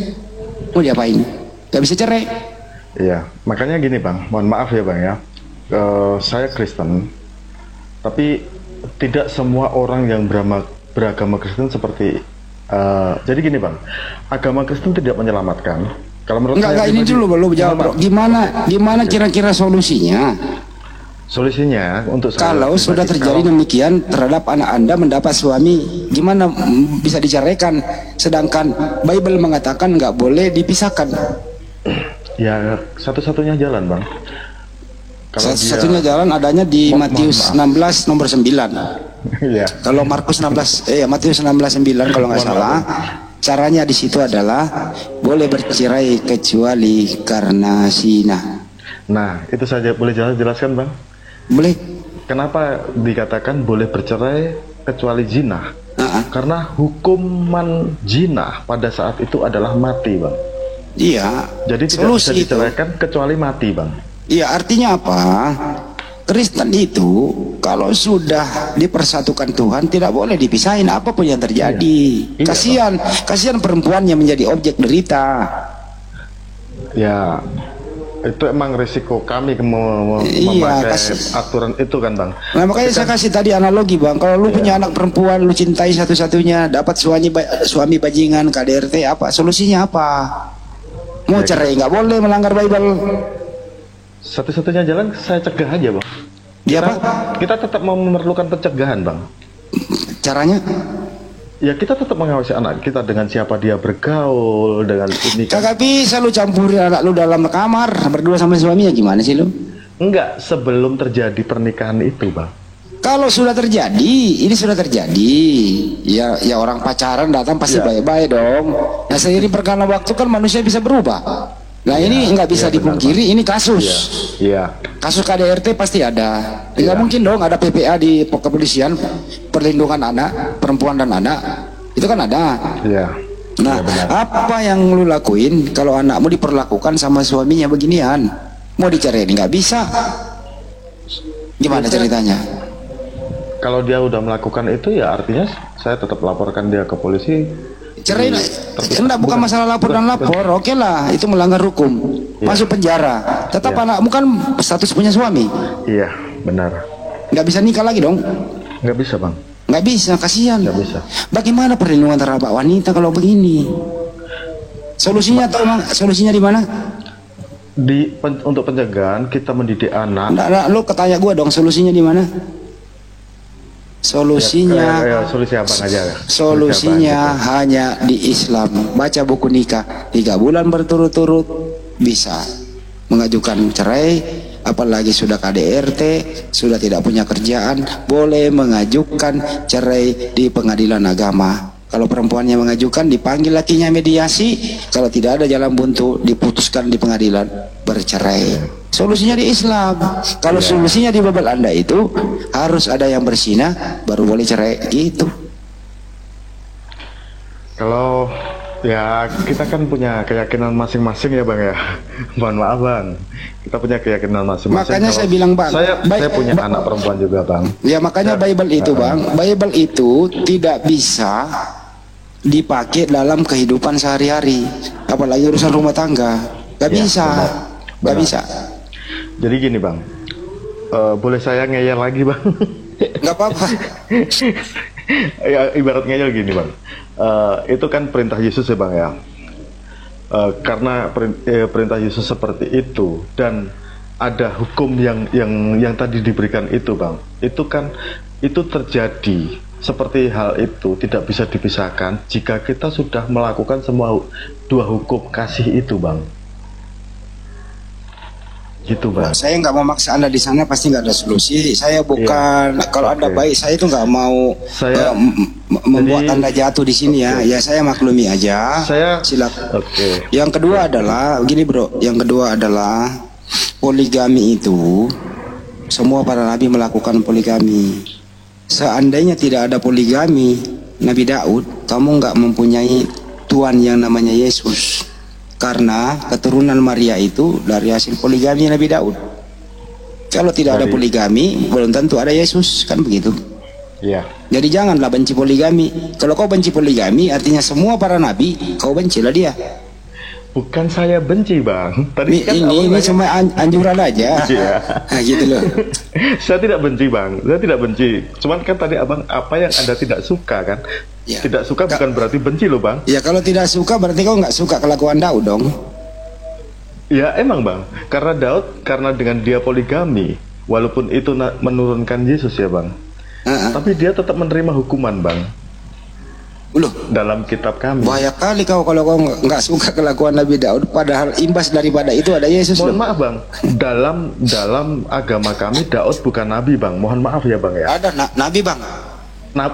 Mau diapain? Gak bisa cerai. Iya, makanya gini Bang, mohon maaf ya Bang ya, saya Kristen, tapi tidak semua orang yang beragama Kristen seperti jadi gini Bang, agama Kristen tidak menyelamatkan. Kalau menurut enggak, ini dulu belum jawab, bro. Gimana kira-kira solusinya? Solusinya untuk kalau sudah terjadi demikian terhadap anak Anda mendapat suami, gimana bisa diceraikan? Sedangkan Bible mengatakan nggak boleh dipisahkan. Ya, satu-satunya jalan, Bang. Satu-satunya jalan adanya di Matius 16 nomor 9. Iya. Kalau Markus 16, Matius 16:9 kalau nggak salah. Caranya di situ adalah boleh bercerai kecuali karena zina. Nah, itu saja. Boleh jelaskan, Bang? Boleh. Kenapa dikatakan boleh bercerai kecuali zina? Karena hukuman zina pada saat itu adalah mati, Bang. Iya. Jadi tidak bisa diceraikan kecuali mati, Bang. Iya, artinya apa? Kristen itu kalau sudah dipersatukan Tuhan tidak boleh dipisahin apapun yang terjadi. Iya. Kasihan perempuan yang menjadi objek derita. Ya, itu emang risiko kami memakai aturan itu kan Bang. Nah makanya saya kasih tadi analogi Bang. Kalau lu punya anak perempuan, lu cintai satu-satunya, dapat suami bajingan, KDRT, apa solusinya apa? Mau cerai nggak boleh, melanggar Bible. Satu-satunya jalan saya cegah aja Bang. Dia apa? Kita tetap memerlukan pencegahan Bang. Caranya? Ya kita tetap mengawasi anak kita dengan siapa dia bergaul, dengan ini kan. Kagak bisa lu campurin anak lu dalam kamar berdua sama suaminya, gimana sih lu? Enggak, sebelum terjadi pernikahan itu Bang. Kalau sudah terjadi, ini sudah terjadi, ya orang pacaran datang pasti baik-baik dong. Nah seiring berjalannya waktu kan manusia bisa berubah. Nah ini nggak bisa dipungkiri, ini kasus. Iya. Kasus KDRT pasti ada. Tidak mungkin dong ada PPA di kepolisian, perlindungan anak, perempuan dan anak. Itu kan ada. Iya. Nah, apa yang lu lakuin kalau anakmu diperlakukan sama suaminya beginian? Mau dicerain nggak bisa. Gimana ceritanya? Kalau dia udah melakukan itu ya artinya saya tetap laporkan dia ke polisi. Cerai enggak, bukan masalah lapor dan lapor, oke lah, itu melanggar hukum, masuk penjara. Tetap anakmu kan status punya suami. Iya, benar. Nggak bisa nikah lagi dong? Nggak bisa Bang. Nggak bisa, kasihan. Nggak bisa. Bagaimana perlindungan terhadap wanita kalau begini? Solusinya solusinya di mana? Untuk pencegahan kita mendidik anak. Nggak, lu ketanya gue dong, solusinya di mana? Solusinya solusi apa aja? Solusinya hanya di Islam. Baca buku nikah 3 bulan berturut-turut bisa mengajukan cerai, apalagi sudah KDRT, sudah tidak punya kerjaan, boleh mengajukan cerai di pengadilan agama. Kalau perempuannya mengajukan, dipanggil lakinya mediasi, kalau tidak ada jalan buntu diputuskan di pengadilan, bercerai. Solusinya di Islam. Kalau solusinya di Bible Anda itu harus ada yang bersinah baru boleh cerai gitu. Kalau ya kita kan punya keyakinan masing-masing ya Bang ya. Mohon maaf Bang, kita punya keyakinan masing-masing. Makanya saya bilang Bang, saya punya anak perempuan juga Bang. Ya makanya Bible itu Bang, Bible itu tidak bisa dipakai dalam kehidupan sehari-hari, apalagi urusan rumah tangga. Gak bisa, gak bisa. Jadi gini Bang, boleh saya ngeyel lagi Bang? Nggak apa-apa. Ya ibarat ngeyel gini Bang, itu kan perintah Yesus ya Bang ya. Karena perintah Yesus seperti itu dan ada hukum yang tadi diberikan itu Bang, itu kan itu terjadi seperti hal itu tidak bisa dipisahkan jika kita sudah melakukan semua 2 hukum kasih itu Bang. Gitu Bang. Saya nggak mau maksa Anda di sana, pasti nggak ada solusi. Saya bukan kalau Anda baik, saya itu nggak mau membuat tanda jatuh di sini ya. Ya saya maklumi aja. Silakan. Yang kedua adalah gini bro. Yang kedua adalah poligami itu semua para nabi melakukan poligami. Seandainya tidak ada poligami, Nabi Daud, kamu nggak mempunyai tuan yang namanya Yesus. Karena keturunan Maria itu dari hasil poligami Nabi Daud. Kalau tidak ada poligami, belum tentu ada Yesus, kan begitu. Iya. Jadi janganlah benci poligami. Kalau kau benci poligami, artinya semua para nabi kau bencilah dia. Bukan saya benci bang. Tadi kan ini cuma anjuran aja. Iya. Nah, gitu loh. Saya tidak benci bang. Saya tidak benci. Cuman kan tadi abang apa yang anda tidak suka kan? Ya. Tidak suka bukan berarti benci loh bang. Ya kalau tidak suka berarti kau nggak suka kelakuan Daud dong. Ya emang bang. Karena Daud karena dengan dia poligami, walaupun itu menurunkan Yesus ya bang. Tapi dia tetap menerima hukuman bang. Dalam kitab kami. Bahaya kali kau kalau kau nggak suka kelakuan Nabi Daud, padahal imbas daripada itu ada Yesus. Mohon maaf bang, dalam agama kami Daud bukan nabi bang. Mohon maaf ya bang ya. Ada nabi bang.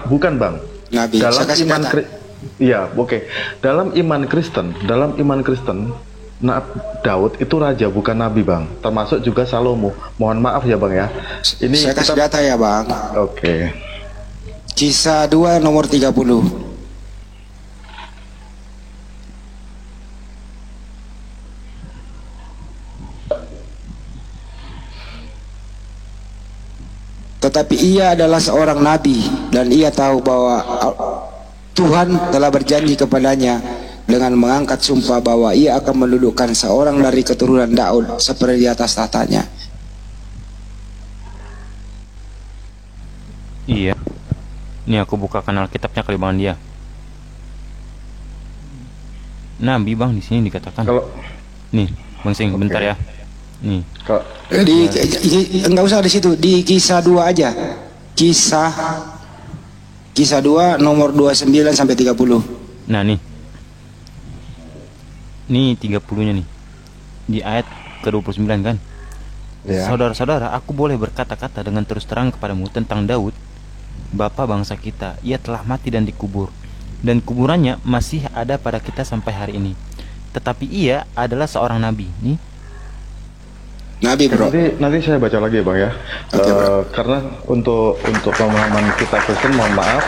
Bukan bang. Nabi. Dalam iman iya oke. Dalam iman Kristen, Daud itu raja bukan nabi bang. Termasuk juga Salomo. Mohon maaf ya bang ya. Ini saya kasih data ya bang. Oke. Kisah 2 nomor 30. Tetapi ia adalah seorang nabi dan ia tahu bahwa Tuhan telah berjanji kepadanya dengan mengangkat sumpah bahwa ia akan mendudukkan seorang dari keturunan Daud seperti di atas tatanya. Iya. Ini aku bukakan Alkitabnya kali bang dia. Nabi bang di sini dikatakan. Kalau nih bang Sing bentar ya. Nih. Enggak usah di situ, di kisah 2 aja. Kisah 2 nomor 29 sampai 30. Nah nih. Nih 30-nya nih. Di ayat ke-29 kan. Ya. Saudara-saudara, aku boleh berkata-kata dengan terus terang kepadamu tentang Daud, bapa bangsa kita. Ia telah mati dan dikubur, dan kuburannya masih ada pada kita sampai hari ini. Tetapi ia adalah seorang nabi. Nih. Nabi bro. Nanti saya baca lagi ya bang ya. Karena untuk pemahaman kita Kristen, mohon maaf,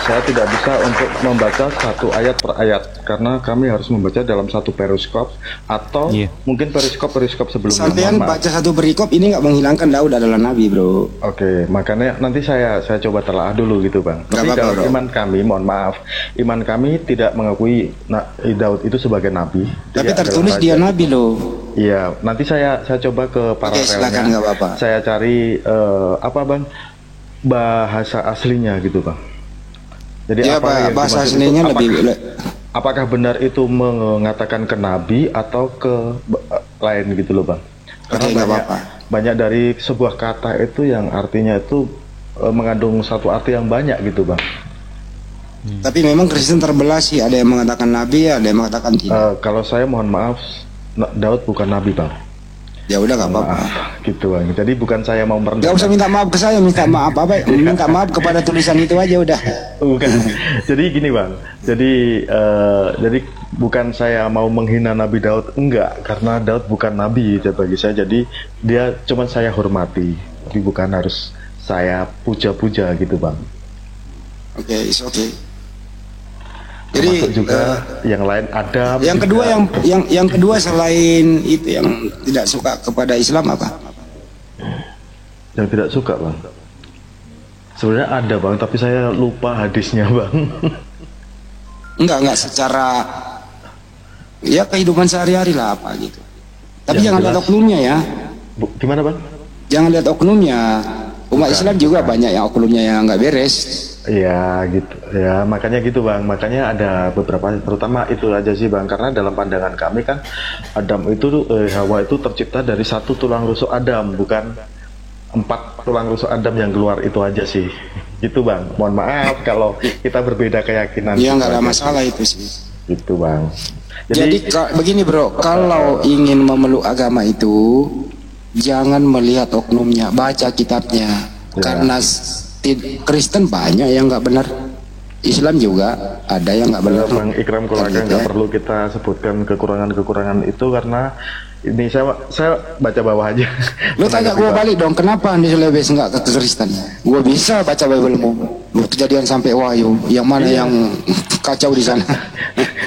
saya tidak bisa untuk membaca satu ayat per ayat karena kami harus membaca dalam satu periskop atau mungkin periskop sebelumnya. Sampean baca satu perikop ini nggak menghilangkan Daud adalah nabi bro. Oke, makanya nanti saya coba telaah dulu gitu bang. Tapi dalam iman kami, mohon maaf, iman kami tidak mengakui Daud itu sebagai nabi. Tapi tertulis dia nabi loh. Iya, nanti saya coba ke paralelnya. Saya cari apa bang, bahasa aslinya gitu bang. Jadi bahasa aslinya lebih. Apakah benar itu mengatakan ke nabi atau ke lain gitu loh bang? Karena banyak dari sebuah kata itu yang artinya itu mengandung satu arti yang banyak gitu bang. Tapi memang Kristen terbelah sih, ada yang mengatakan nabi, ada yang mengatakan tidak. Kalau saya mohon maaf, Daud bukan nabi bang. Ya udah nggak apa-apa. Gitu bang. Jadi bukan saya mau merendahkan. Gak usah minta maaf ke saya, minta maaf minta maaf kepada tulisan itu aja udah. Bukan. Jadi gini bang. Jadi bukan saya mau menghina Nabi Daud, enggak. Karena Daud bukan nabi bagi saya. Jadi dia cuma saya hormati, tapi bukan harus saya puja-puja gitu bang. Oke, it's okay. Jadi juga yang lain ada. Yang kedua yang kedua selain itu yang tidak suka kepada Islam apa? Yang tidak suka bang. Sebenarnya ada bang, tapi saya lupa hadisnya bang. Enggak secara ya kehidupan sehari-hari lah apa gitu. Tapi jangan lihat oknumnya ya. Gimana bang? Jangan lihat oknumnya. Umat Islam juga banyak yang oknumnya yang nggak beres. Ya gitu ya, makanya gitu bang, makanya ada beberapa, terutama itu aja sih bang, karena dalam pandangan kami kan Hawa itu tercipta dari satu tulang rusuk Adam, bukan 4 tulang rusuk Adam yang keluar, itu aja sih gitu bang. Mohon maaf kalau kita berbeda keyakinan. Ya nggak ada masalah itu sih gitu bang. Jadi begini bro, kalau ingin memeluk agama itu jangan melihat oknumnya, baca kitabnya. Karena Kristen banyak yang nggak benar. Islam juga ada yang nggak benar. Bang Ikram Kulaga nggak perlu kita sebutkan kekurangan-kekurangan itu karena ini saya baca bawah aja. Lu tanya gue balik dong, kenapa Andi Sulawesi nggak ke Kristen? Gue bisa baca Bible-mu. Lu Kejadian sampai Wahyu, yang mana yang kacau di sana?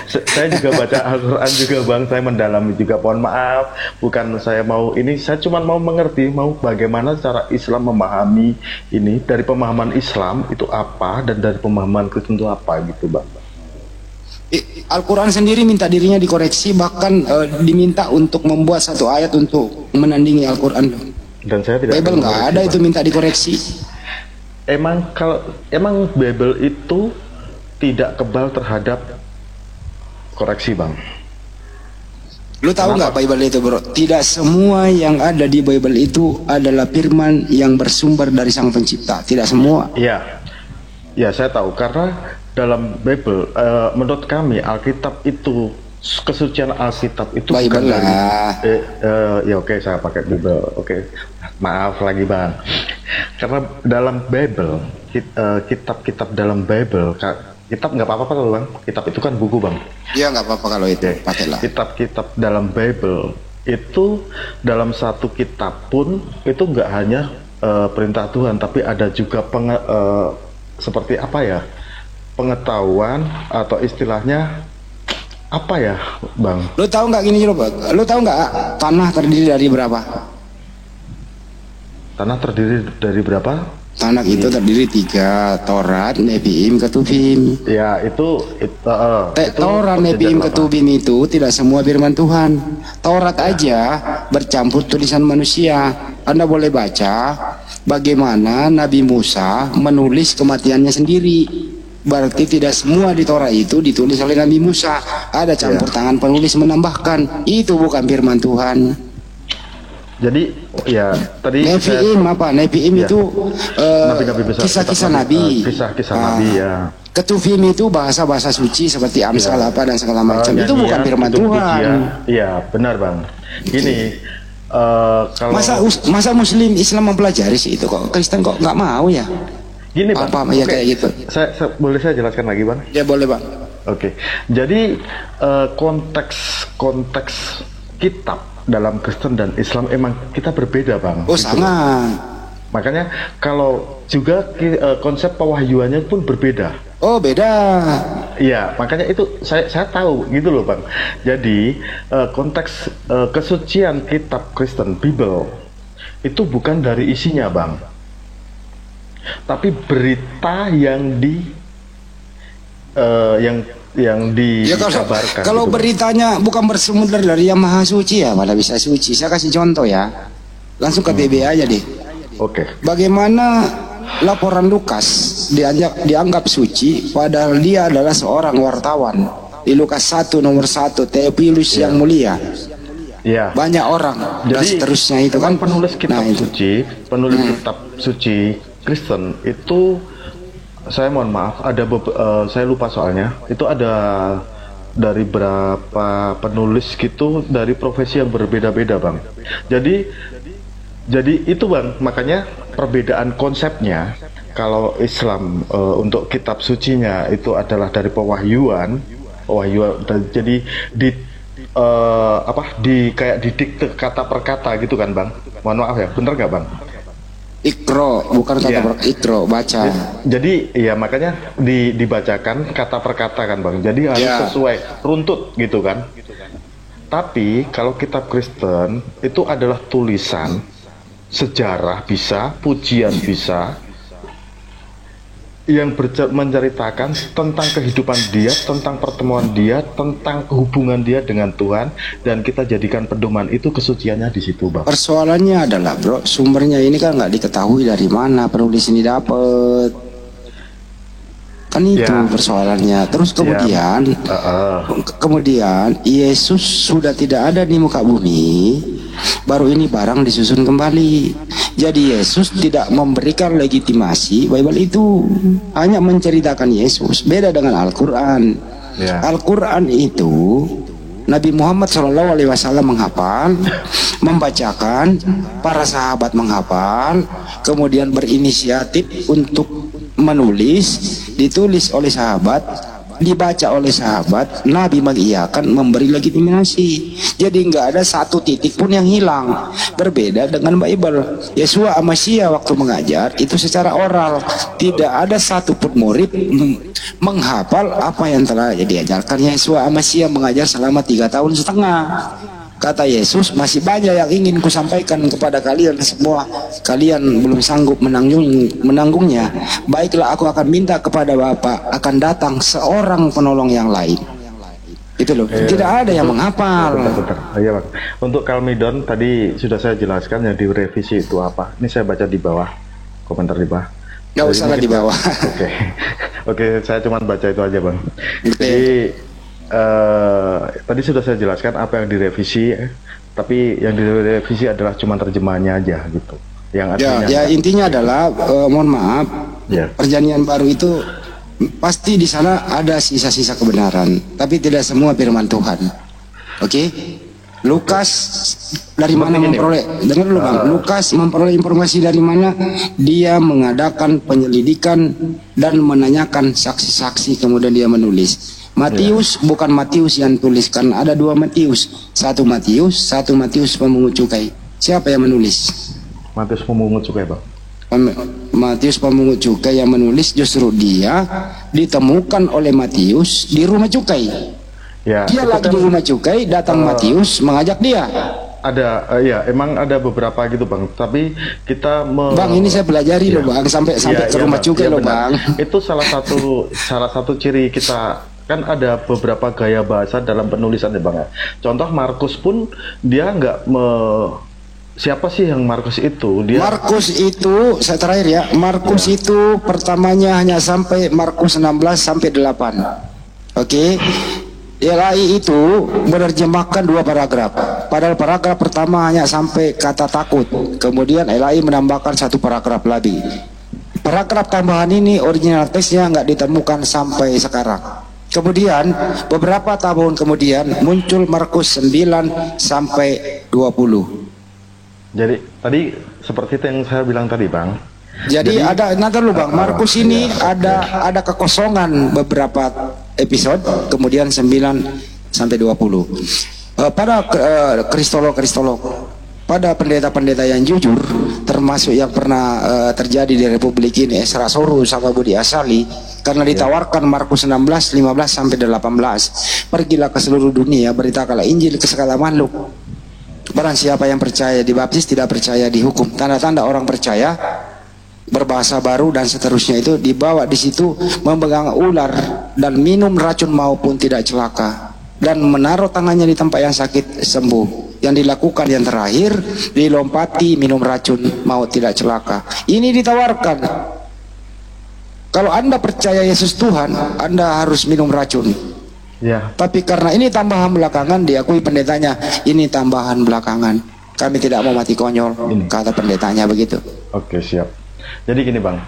Saya juga baca Al-Quran juga bang, saya mendalami juga. Mohon maaf, bukan saya mau ini, saya cuma mau mengerti, mau bagaimana cara Islam memahami ini, dari pemahaman Islam itu apa dan dari pemahaman Kristen itu apa gitu bang. Al-Quran sendiri minta dirinya dikoreksi, bahkan diminta untuk membuat satu ayat untuk menandingi Al-Quran. Dan saya tidak. Bible nggak ada itu minta dikoreksi. Emang Bible itu tidak kebal terhadap koreksi bang. Lu tahu nggak Bible itu bro? Tidak semua yang ada di Bible itu adalah firman yang bersumber dari Sang Pencipta. Tidak semua. Iya, ya saya tahu karena dalam Bible, menurut kami Alkitab itu, kesucian Alkitab itu Bible bukan dari, lah. Oke, saya pakai Bible. Oke, maaf lagi bang. Karena dalam Bible, kitab-kitab dalam Bible, kitab nggak apa-apa kalau bang. Kitab itu kan buku bang. Iya nggak apa-apa kalau itu, pakailah. Kitab-kitab dalam Bible itu dalam satu kitab pun itu nggak hanya perintah Tuhan, tapi ada juga seperti apa ya? Pengetahuan atau istilahnya apa ya bang? Lu tahu nggak gini loh bang? Lu tahu nggak tanah terdiri dari berapa? Tanah terdiri dari berapa? Tanah itu terdiri 3, Taurat, Nevi'im, Ketuvim. Ya itu Taurat, Nevi'im, Ketuvim itu tidak semua firman Tuhan. Taurat aja bercampur tulisan manusia. Anda boleh baca bagaimana Nabi Musa menulis kematiannya sendiri. Berarti tidak semua di Torah itu ditulis oleh Nabi Musa. Ada campur tangan penulis menambahkan. Itu bukan firman Tuhan. Jadi ya tadi Nevi'im apa? Nevi'im itu kisah-kisah Nabi. Kisah-kisah Nabi ya. Ketuvim itu bahasa-bahasa suci seperti Amsal apa dan segala macam. Itu bukan firman Tuhan. Iya benar bang. Gini. Kalau masa Muslim Islam mempelajari sih itu kok Kristen kok nggak mau ya? Gini bang, ya kayak gitu. Boleh saya jelaskan lagi bang? Ya boleh bang. Oke, jadi konteks kitab dalam Kristen dan Islam emang kita berbeda bang. Oh gitu. Sangat. Makanya kalau juga konsep pewahyuannya pun berbeda. Oh beda. Iya, makanya itu saya tahu gitu loh bang. Jadi konteks kesucian kitab Kristen Bible itu bukan dari isinya bang, tapi berita yang dikabarkan. Kalau gitu, beritanya bukan bersumber dari Yang Maha Suci ya, mana bisa suci. Saya kasih contoh ya, langsung ke BB aja deh. Oke. Bagaimana laporan Lukas dianggap suci padahal dia adalah seorang wartawan. Di Lukas 1 nomor 1 Theophilus yang mulia. Ya. Banyak orang. Jadi seterusnya itu kan penulis kitab suci, kitab suci Kristen itu, saya mohon maaf saya lupa soalnya, itu ada dari berapa penulis gitu dari profesi yang berbeda-beda bang. Jadi itu bang, makanya perbedaan konsepnya. Kalau Islam untuk kitab sucinya itu adalah dari pewahyuan, jadi kayak didikte kata per kata gitu kan bang. Mohon maaf ya, bener nggak bang? Ikro, bukan kata per ikro, baca. Jadi ya makanya dibacakan kata per kata kan bang. Jadi harus sesuai runtut gitu kan. Tapi kalau kitab Kristen itu adalah tulisan, sejarah bisa, pujian bisa, yang menceritakan tentang kehidupan dia, tentang pertemuan dia, tentang hubungan dia dengan Tuhan, dan kita jadikan pedoman itu kesuciannya di situ, bang. Persoalannya adalah, bro, sumbernya ini kan nggak diketahui dari mana penulis ini dapat. Kan itu persoalannya. Terus kemudian, kemudian Yesus sudah tidak ada di muka bumi. Baru ini barang disusun kembali. Jadi Yesus tidak memberikan legitimasi Bible itu, hanya menceritakan Yesus. Beda dengan Al-Quran. Al-Quran itu Nabi Muhammad SAW menghafal, membacakan, para sahabat menghafal, kemudian berinisiatif untuk menulis, ditulis oleh sahabat, dibaca oleh sahabat, Nabi mengiyakan, memberi legitimasi. Jadi nggak ada satu titik pun yang hilang. Berbeda dengan Bible. Yesus Amasia waktu mengajar itu secara oral, tidak ada satu pun murid menghafal apa yang telah diajarkan. Yesus Amasia mengajar selama 3 tahun setengah. Kata Yesus, masih banyak yang ingin kusampaikan kepada kalian semua. Kalian belum sanggup menanggungnya. Baiklah, aku akan minta kepada Bapa, akan datang seorang penolong yang lain. Itu loh, tidak ada yang menghafal. Iya, Bang. Untuk Kalmidon tadi sudah saya jelaskan yang direvisi itu apa. Ini saya baca di bawah, komentar di bawah. Nggak usah lah di bawah. Oke, saya cuma baca itu aja, Bang. Jadi tadi sudah saya jelaskan apa yang direvisi, tapi yang direvisi adalah cuma terjemahannya aja gitu. Yang artinya ya intinya adalah mohon maaf, perjanjian baru itu pasti di sana ada sisa-sisa kebenaran, tapi tidak semua firman Tuhan. Oke? Lukas dari mana memperoleh? Dengar dulu Bang. Lukas memperoleh informasi dari mana? Dia mengadakan penyelidikan dan menanyakan saksi-saksi, kemudian dia menulis. Matius bukan Matius yang tuliskan, ada 2 Matius. Satu Matius pemungut cukai. Siapa yang menulis? Matius pemungut cukai, Bang. Matius pemungut cukai yang menulis, justru dia ditemukan oleh Matius di rumah cukai. Ya, dia lagi di rumah cukai, datang Matius mengajak dia. Ada, ya emang ada beberapa gitu Bang. Tapi kita Bang, ini saya pelajari loh Bang, sampai ke rumah cukai loh Bang. Itu salah satu ciri kita. Kan ada beberapa gaya bahasa dalam penulisan ya Bang ya. Contoh Markus pun dia nggak siapa sih yang Markus itu? Markus itu saya terakhir ya. Markus itu pertamanya hanya sampai Markus 16 sampai 8. Oke. LAI itu menerjemahkan 2 paragraf. Padahal paragraf pertama hanya sampai kata takut. Kemudian LAI menambahkan 1 paragraf lagi. Paragraf tambahan ini original teksnya nggak ditemukan sampai sekarang. Kemudian beberapa tahun kemudian muncul Markus 9 sampai 20. Jadi tadi seperti itu yang saya bilang tadi Bang. Jadi ada nanti lu Bang, Markus ini ada kekosongan beberapa episode, kemudian 9 sampai 20. Pada kristolog pada pendeta-pendeta yang jujur, termasuk yang pernah terjadi di Republik ini, Esra Soru sama Budi Asali, karena ditawarkan Markus 16, 15 sampai 18, pergilah ke seluruh dunia, beritakanlah Injil ke segala makhluk. Barang siapa yang percaya dibaptis, tidak percaya dihukum. Tanda-tanda orang percaya, berbahasa baru dan seterusnya itu dibawa di situ, memegang ular dan minum racun maupun tidak celaka, dan menaruh tangannya di tempat yang sakit sembuh. Yang dilakukan yang terakhir, dilompati, minum racun, mau tidak celaka. Ini ditawarkan. Kalau Anda percaya Yesus Tuhan, Anda harus minum racun. Ya. Tapi karena ini tambahan belakangan, diakui pendetanya, ini tambahan belakangan. Kami tidak mau mati konyol, kata pendetanya begitu. Oke, siap. Jadi gini Bang,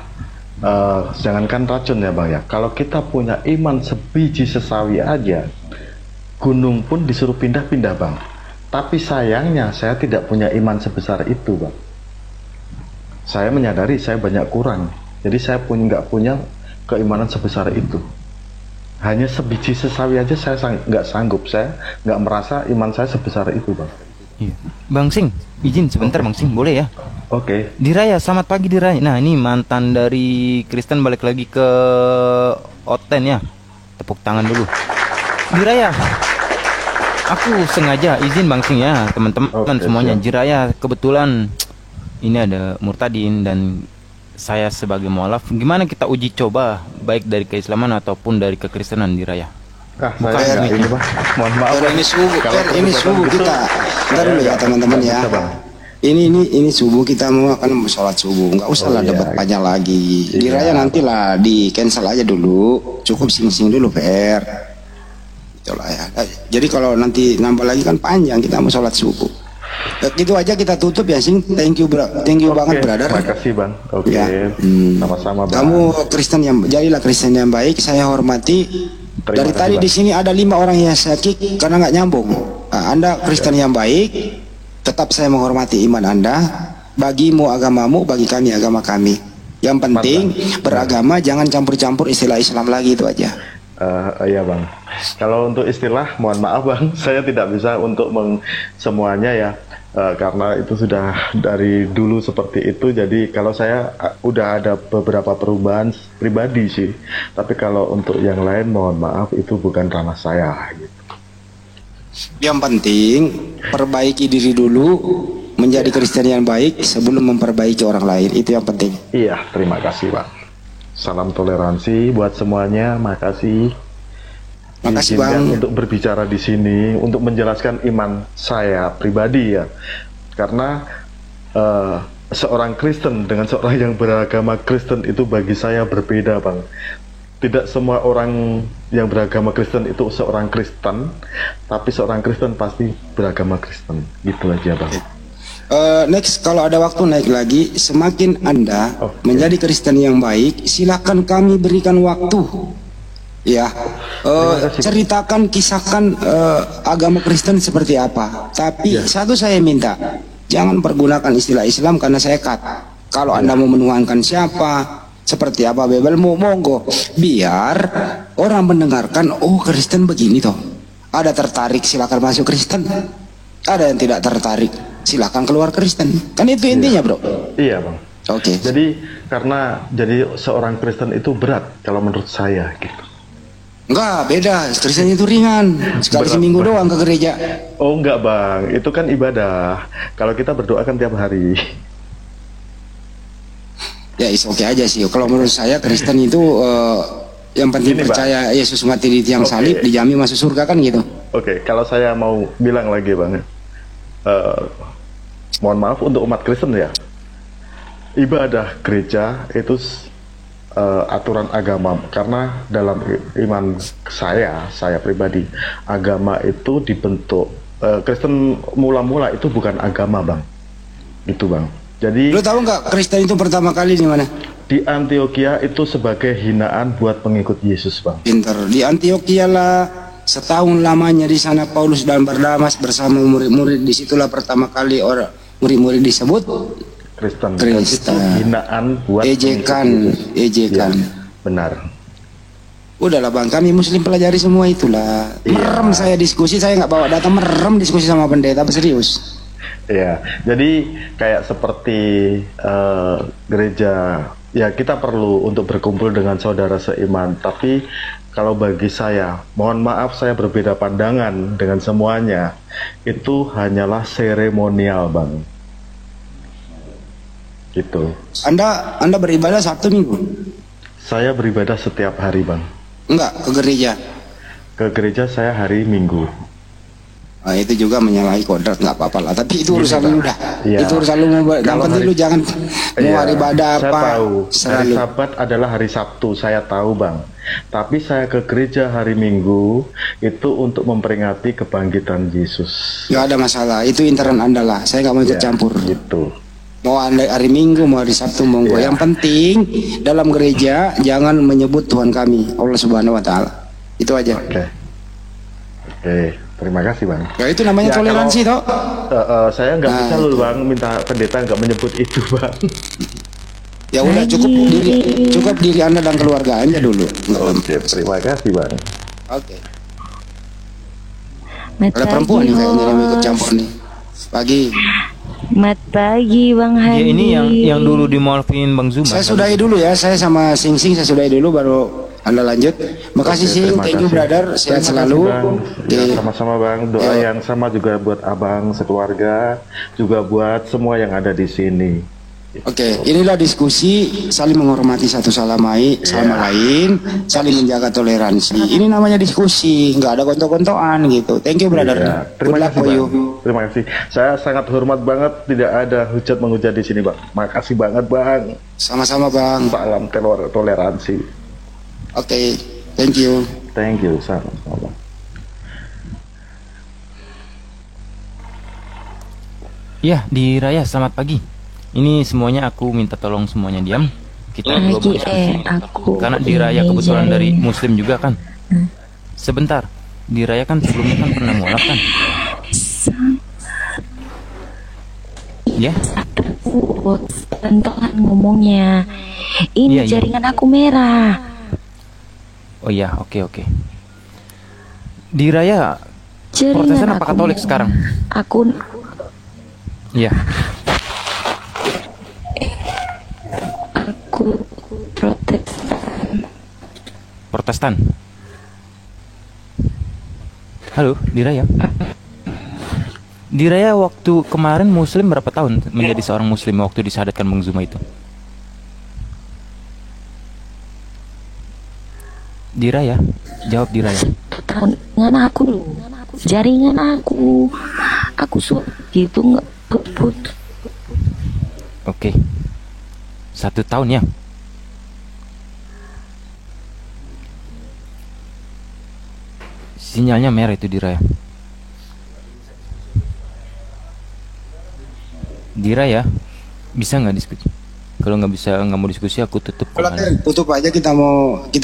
jangankan racun ya Bang ya. Kalau kita punya iman sebiji sesawi aja, gunung pun disuruh pindah-pindah Bang. Tapi sayangnya saya tidak punya iman sebesar itu Bang. Saya menyadari saya banyak kurang. Jadi saya nggak punya keimanan sebesar itu. Hanya sebiji sesawi aja saya nggak sanggup. Saya nggak merasa iman saya sebesar itu Bang. Iya. Bang Sing, izin sebentar Bang Sing, boleh ya? Oke. Diraya, selamat pagi Diraya. Nah ini mantan dari Kristen balik lagi ke Oten ya. Tepuk tangan dulu. Diraya, aku sengaja izin Bang Sing ya, teman-teman semuanya. Jiraya, kebetulan ini ada Murtadin dan saya sebagai mualaf. Gimana kita uji coba baik dari keislaman ataupun dari kekristenan Diraya? Saya ini Bang. Mohon maaf. Ini subuh kita. Bentar dulu ya teman-teman ya. Ini subuh, kita mau akan sholat subuh. Nggak usah lah debat panjang lagi. Diraya nantilah di cancel aja dulu. Cukup sing-sing dulu PR. Itulah ya. Jadi kalau nanti nambah lagi kan panjang, kita mau sholat subuh. Gitu aja kita tutup ya Sing. Thank you banget brother. Terima kasih Bang. Oke. Sama-sama Bang. Kamu Kristen jadilah Kristen yang baik. Saya hormati. Dari tadi di sini ada 5 orang yang saya kick karena nggak nyambung. Anda Kristen yang baik, tetap saya menghormati iman Anda. Bagimu agamamu, bagi kami agama kami. Yang penting beragama, jangan campur-campur istilah Islam lagi, itu aja. Iya bang. Kalau untuk istilah, mohon maaf bang, saya tidak bisa untuk semuanya ya. Karena itu sudah dari dulu seperti itu. Jadi kalau saya udah ada beberapa perubahan pribadi sih. Tapi kalau untuk yang lain, mohon maaf, itu bukan ranah saya gitu. Yang penting perbaiki diri dulu, menjadi Kristen yang baik sebelum memperbaiki orang lain. Itu yang penting. Iya, terima kasih Pak. Salam toleransi buat semuanya. Makasih. Makasih Bang. Untuk berbicara di sini, untuk menjelaskan iman saya pribadi ya. Karena seorang Kristen dengan seorang yang beragama Kristen itu bagi saya berbeda Bang. Tidak semua orang yang beragama Kristen itu seorang Kristen, tapi seorang Kristen pasti beragama Kristen. Gitu aja Bang. Next, kalau ada waktu naik lagi. Semakin Anda menjadi Kristen yang baik, silakan kami berikan waktu. Ya, ceritakan, kisahkan agama Kristen seperti apa. Tapi satu saya minta, jangan pergunakan istilah Islam karena saya cut. Kalau Anda mau menuhankan siapa, seperti apa Bebelmu, monggo. Biar orang mendengarkan, oh Kristen begini toh. Ada tertarik, silakan masuk Kristen. Ada yang tidak tertarik, silakan keluar Kristen. Kan itu intinya bro. Iya bang. Oke. Jadi karena jadi seorang Kristen itu berat kalau menurut saya gitu. Enggak, beda. Kristen itu ringan. Sekali seminggu doang ke gereja. Oh enggak bang, itu kan ibadah. Kalau kita berdoa kan tiap hari. Ya oke aja sih. Kalau menurut saya Kristen itu yang penting ini, percaya bang. Yesus mati di tiang salib, dijamin masuk surga kan gitu. Oke, kalau saya mau bilang lagi bang, mohon maaf untuk umat Kristen ya. Ibadah gereja itu aturan agama, karena dalam iman saya pribadi, agama itu dibentuk Kristen mula-mula itu bukan agama bang, itu bang. Jadi lu tahu nggak Kristen itu pertama kali di mana? Di Antioquia itu sebagai hinaan buat pengikut Yesus bang. Pinter. Di Antioquia lah, setahun lamanya di sana Paulus dan Barnabas bersama murid-murid. Disitulah pertama kali orang murid-murid disebut Kristen. Kristen. Itu hinaan buat ejekan. Ya, benar. Udahlah bang, kami Muslim pelajari semua itulah. Merem saya diskusi, saya nggak bawa data, merem diskusi sama pendeta, serius. Ya, jadi kayak seperti gereja, ya kita perlu untuk berkumpul dengan saudara seiman. Tapi kalau bagi saya, mohon maaf saya berbeda pandangan dengan semuanya. Itu hanyalah seremonial bang. Gitu. Anda beribadah Sabtu Minggu? Saya beribadah setiap hari bang. Enggak, ke gereja? Ke gereja saya hari Minggu. Nah, itu juga menyalahi kodrat, nggak apa-apa lah. Tapi itu urusan lu dah. Ya. Itu urusan lu. Yang penting lu jangan mau hari ibadah apa. Saya tahu. Hari Sabat adalah hari Sabtu, saya tahu bang. Tapi saya ke gereja hari Minggu itu untuk memperingati kebangkitan Yesus. Nggak ada masalah. Itu intern Anda lah. Saya nggak mau ikut campur. Gitu. Mau hari Minggu, mau hari Sabtu, monggo. Yang penting dalam gereja jangan menyebut Tuhan kami, Allah Subhanahu Wa Taala. Itu aja. Oke. Terima kasih bang. Ya itu namanya toleransi toh. Saya nggak bisa loh bang, minta pendeta nggak menyebut itu bang. Ya udah cukup diri Anda dan keluarga Anda dulu. Oke, terima kasih bang. Oke. Ada perempuan nih kayaknya yang ikut campur nih. Pagi. Mat pagi Bang Hadi. Ya, ini yang dulu dimorfin Bang Zuma. Saya sudahi dulu ya, saya sama Sing Sing saya sudahi dulu baru Anda lanjut. Makasih Sing, thank you brother, sehat selalu. Ya, sama-sama bang, doa yang sama juga buat abang sekeluarga, juga buat semua yang ada di sini. Oke, inilah diskusi saling menghormati satu sama lain, saling menjaga toleransi. Ini namanya diskusi, nggak ada gontok-gontokan gitu. Thank you brother. Terima kasih bang. Terima kasih. Saya sangat hormat banget, tidak ada hujat menghujat di sini bang. Makasih banget bang. Sama-sama bang. Salam toleransi. Oke, thank you. Thank you, sama-sama. Ya, di Raya selamat pagi. Ini semuanya aku minta tolong semuanya diam. Kita lagi karena di Raya kebetulan dari Muslim juga kan. Sebentar, di Raya kan sebelumnya kan pernah mualaf kan? Ya. Tentu kan ngomongnya Ini jaringan aku merah. Oh iya, oke. Di Raya Protestan apa Katolik sekarang? Aku. Iya. Aku Protestan. Halo, di Raya. Di Raya waktu kemarin Muslim berapa tahun menjadi seorang Muslim waktu disyahadatkan Bang Zuma itu? Di Raya, jawab di Raya. Jaringan aku loh, jaringan aku gitu nggak putus. Oke, 1 tahun ya. Sinyalnya merah itu di Raya. Di Raya bisa nggak diskusi? Kalau nggak bisa, nggak mau diskusi, aku tutup. Tutup aja, kita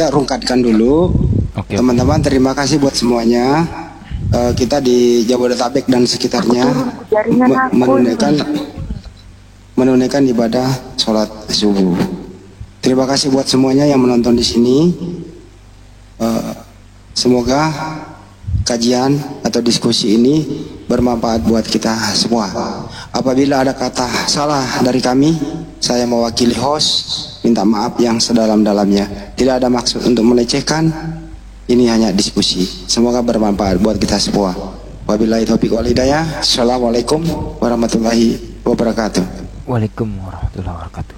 rungkatkan dulu. Oke. Teman-teman, terima kasih buat semuanya. Kita di Jabodetabek dan sekitarnya menunaikan ibadah sholat subuh. Terima kasih buat semuanya yang menonton di sini. Semoga kajian atau diskusi ini bermanfaat buat kita semua. Apabila ada kata salah dari kami, saya mewakili host minta maaf yang sedalam-dalamnya. Tidak ada maksud untuk melecehkan, ini hanya diskusi. Semoga bermanfaat buat kita semua. Wabillahi taufiq wal hidayah. Assalamualaikum warahmatullahi wabarakatuh. Waalaikumsalam warahmatullahi wabarakatuh.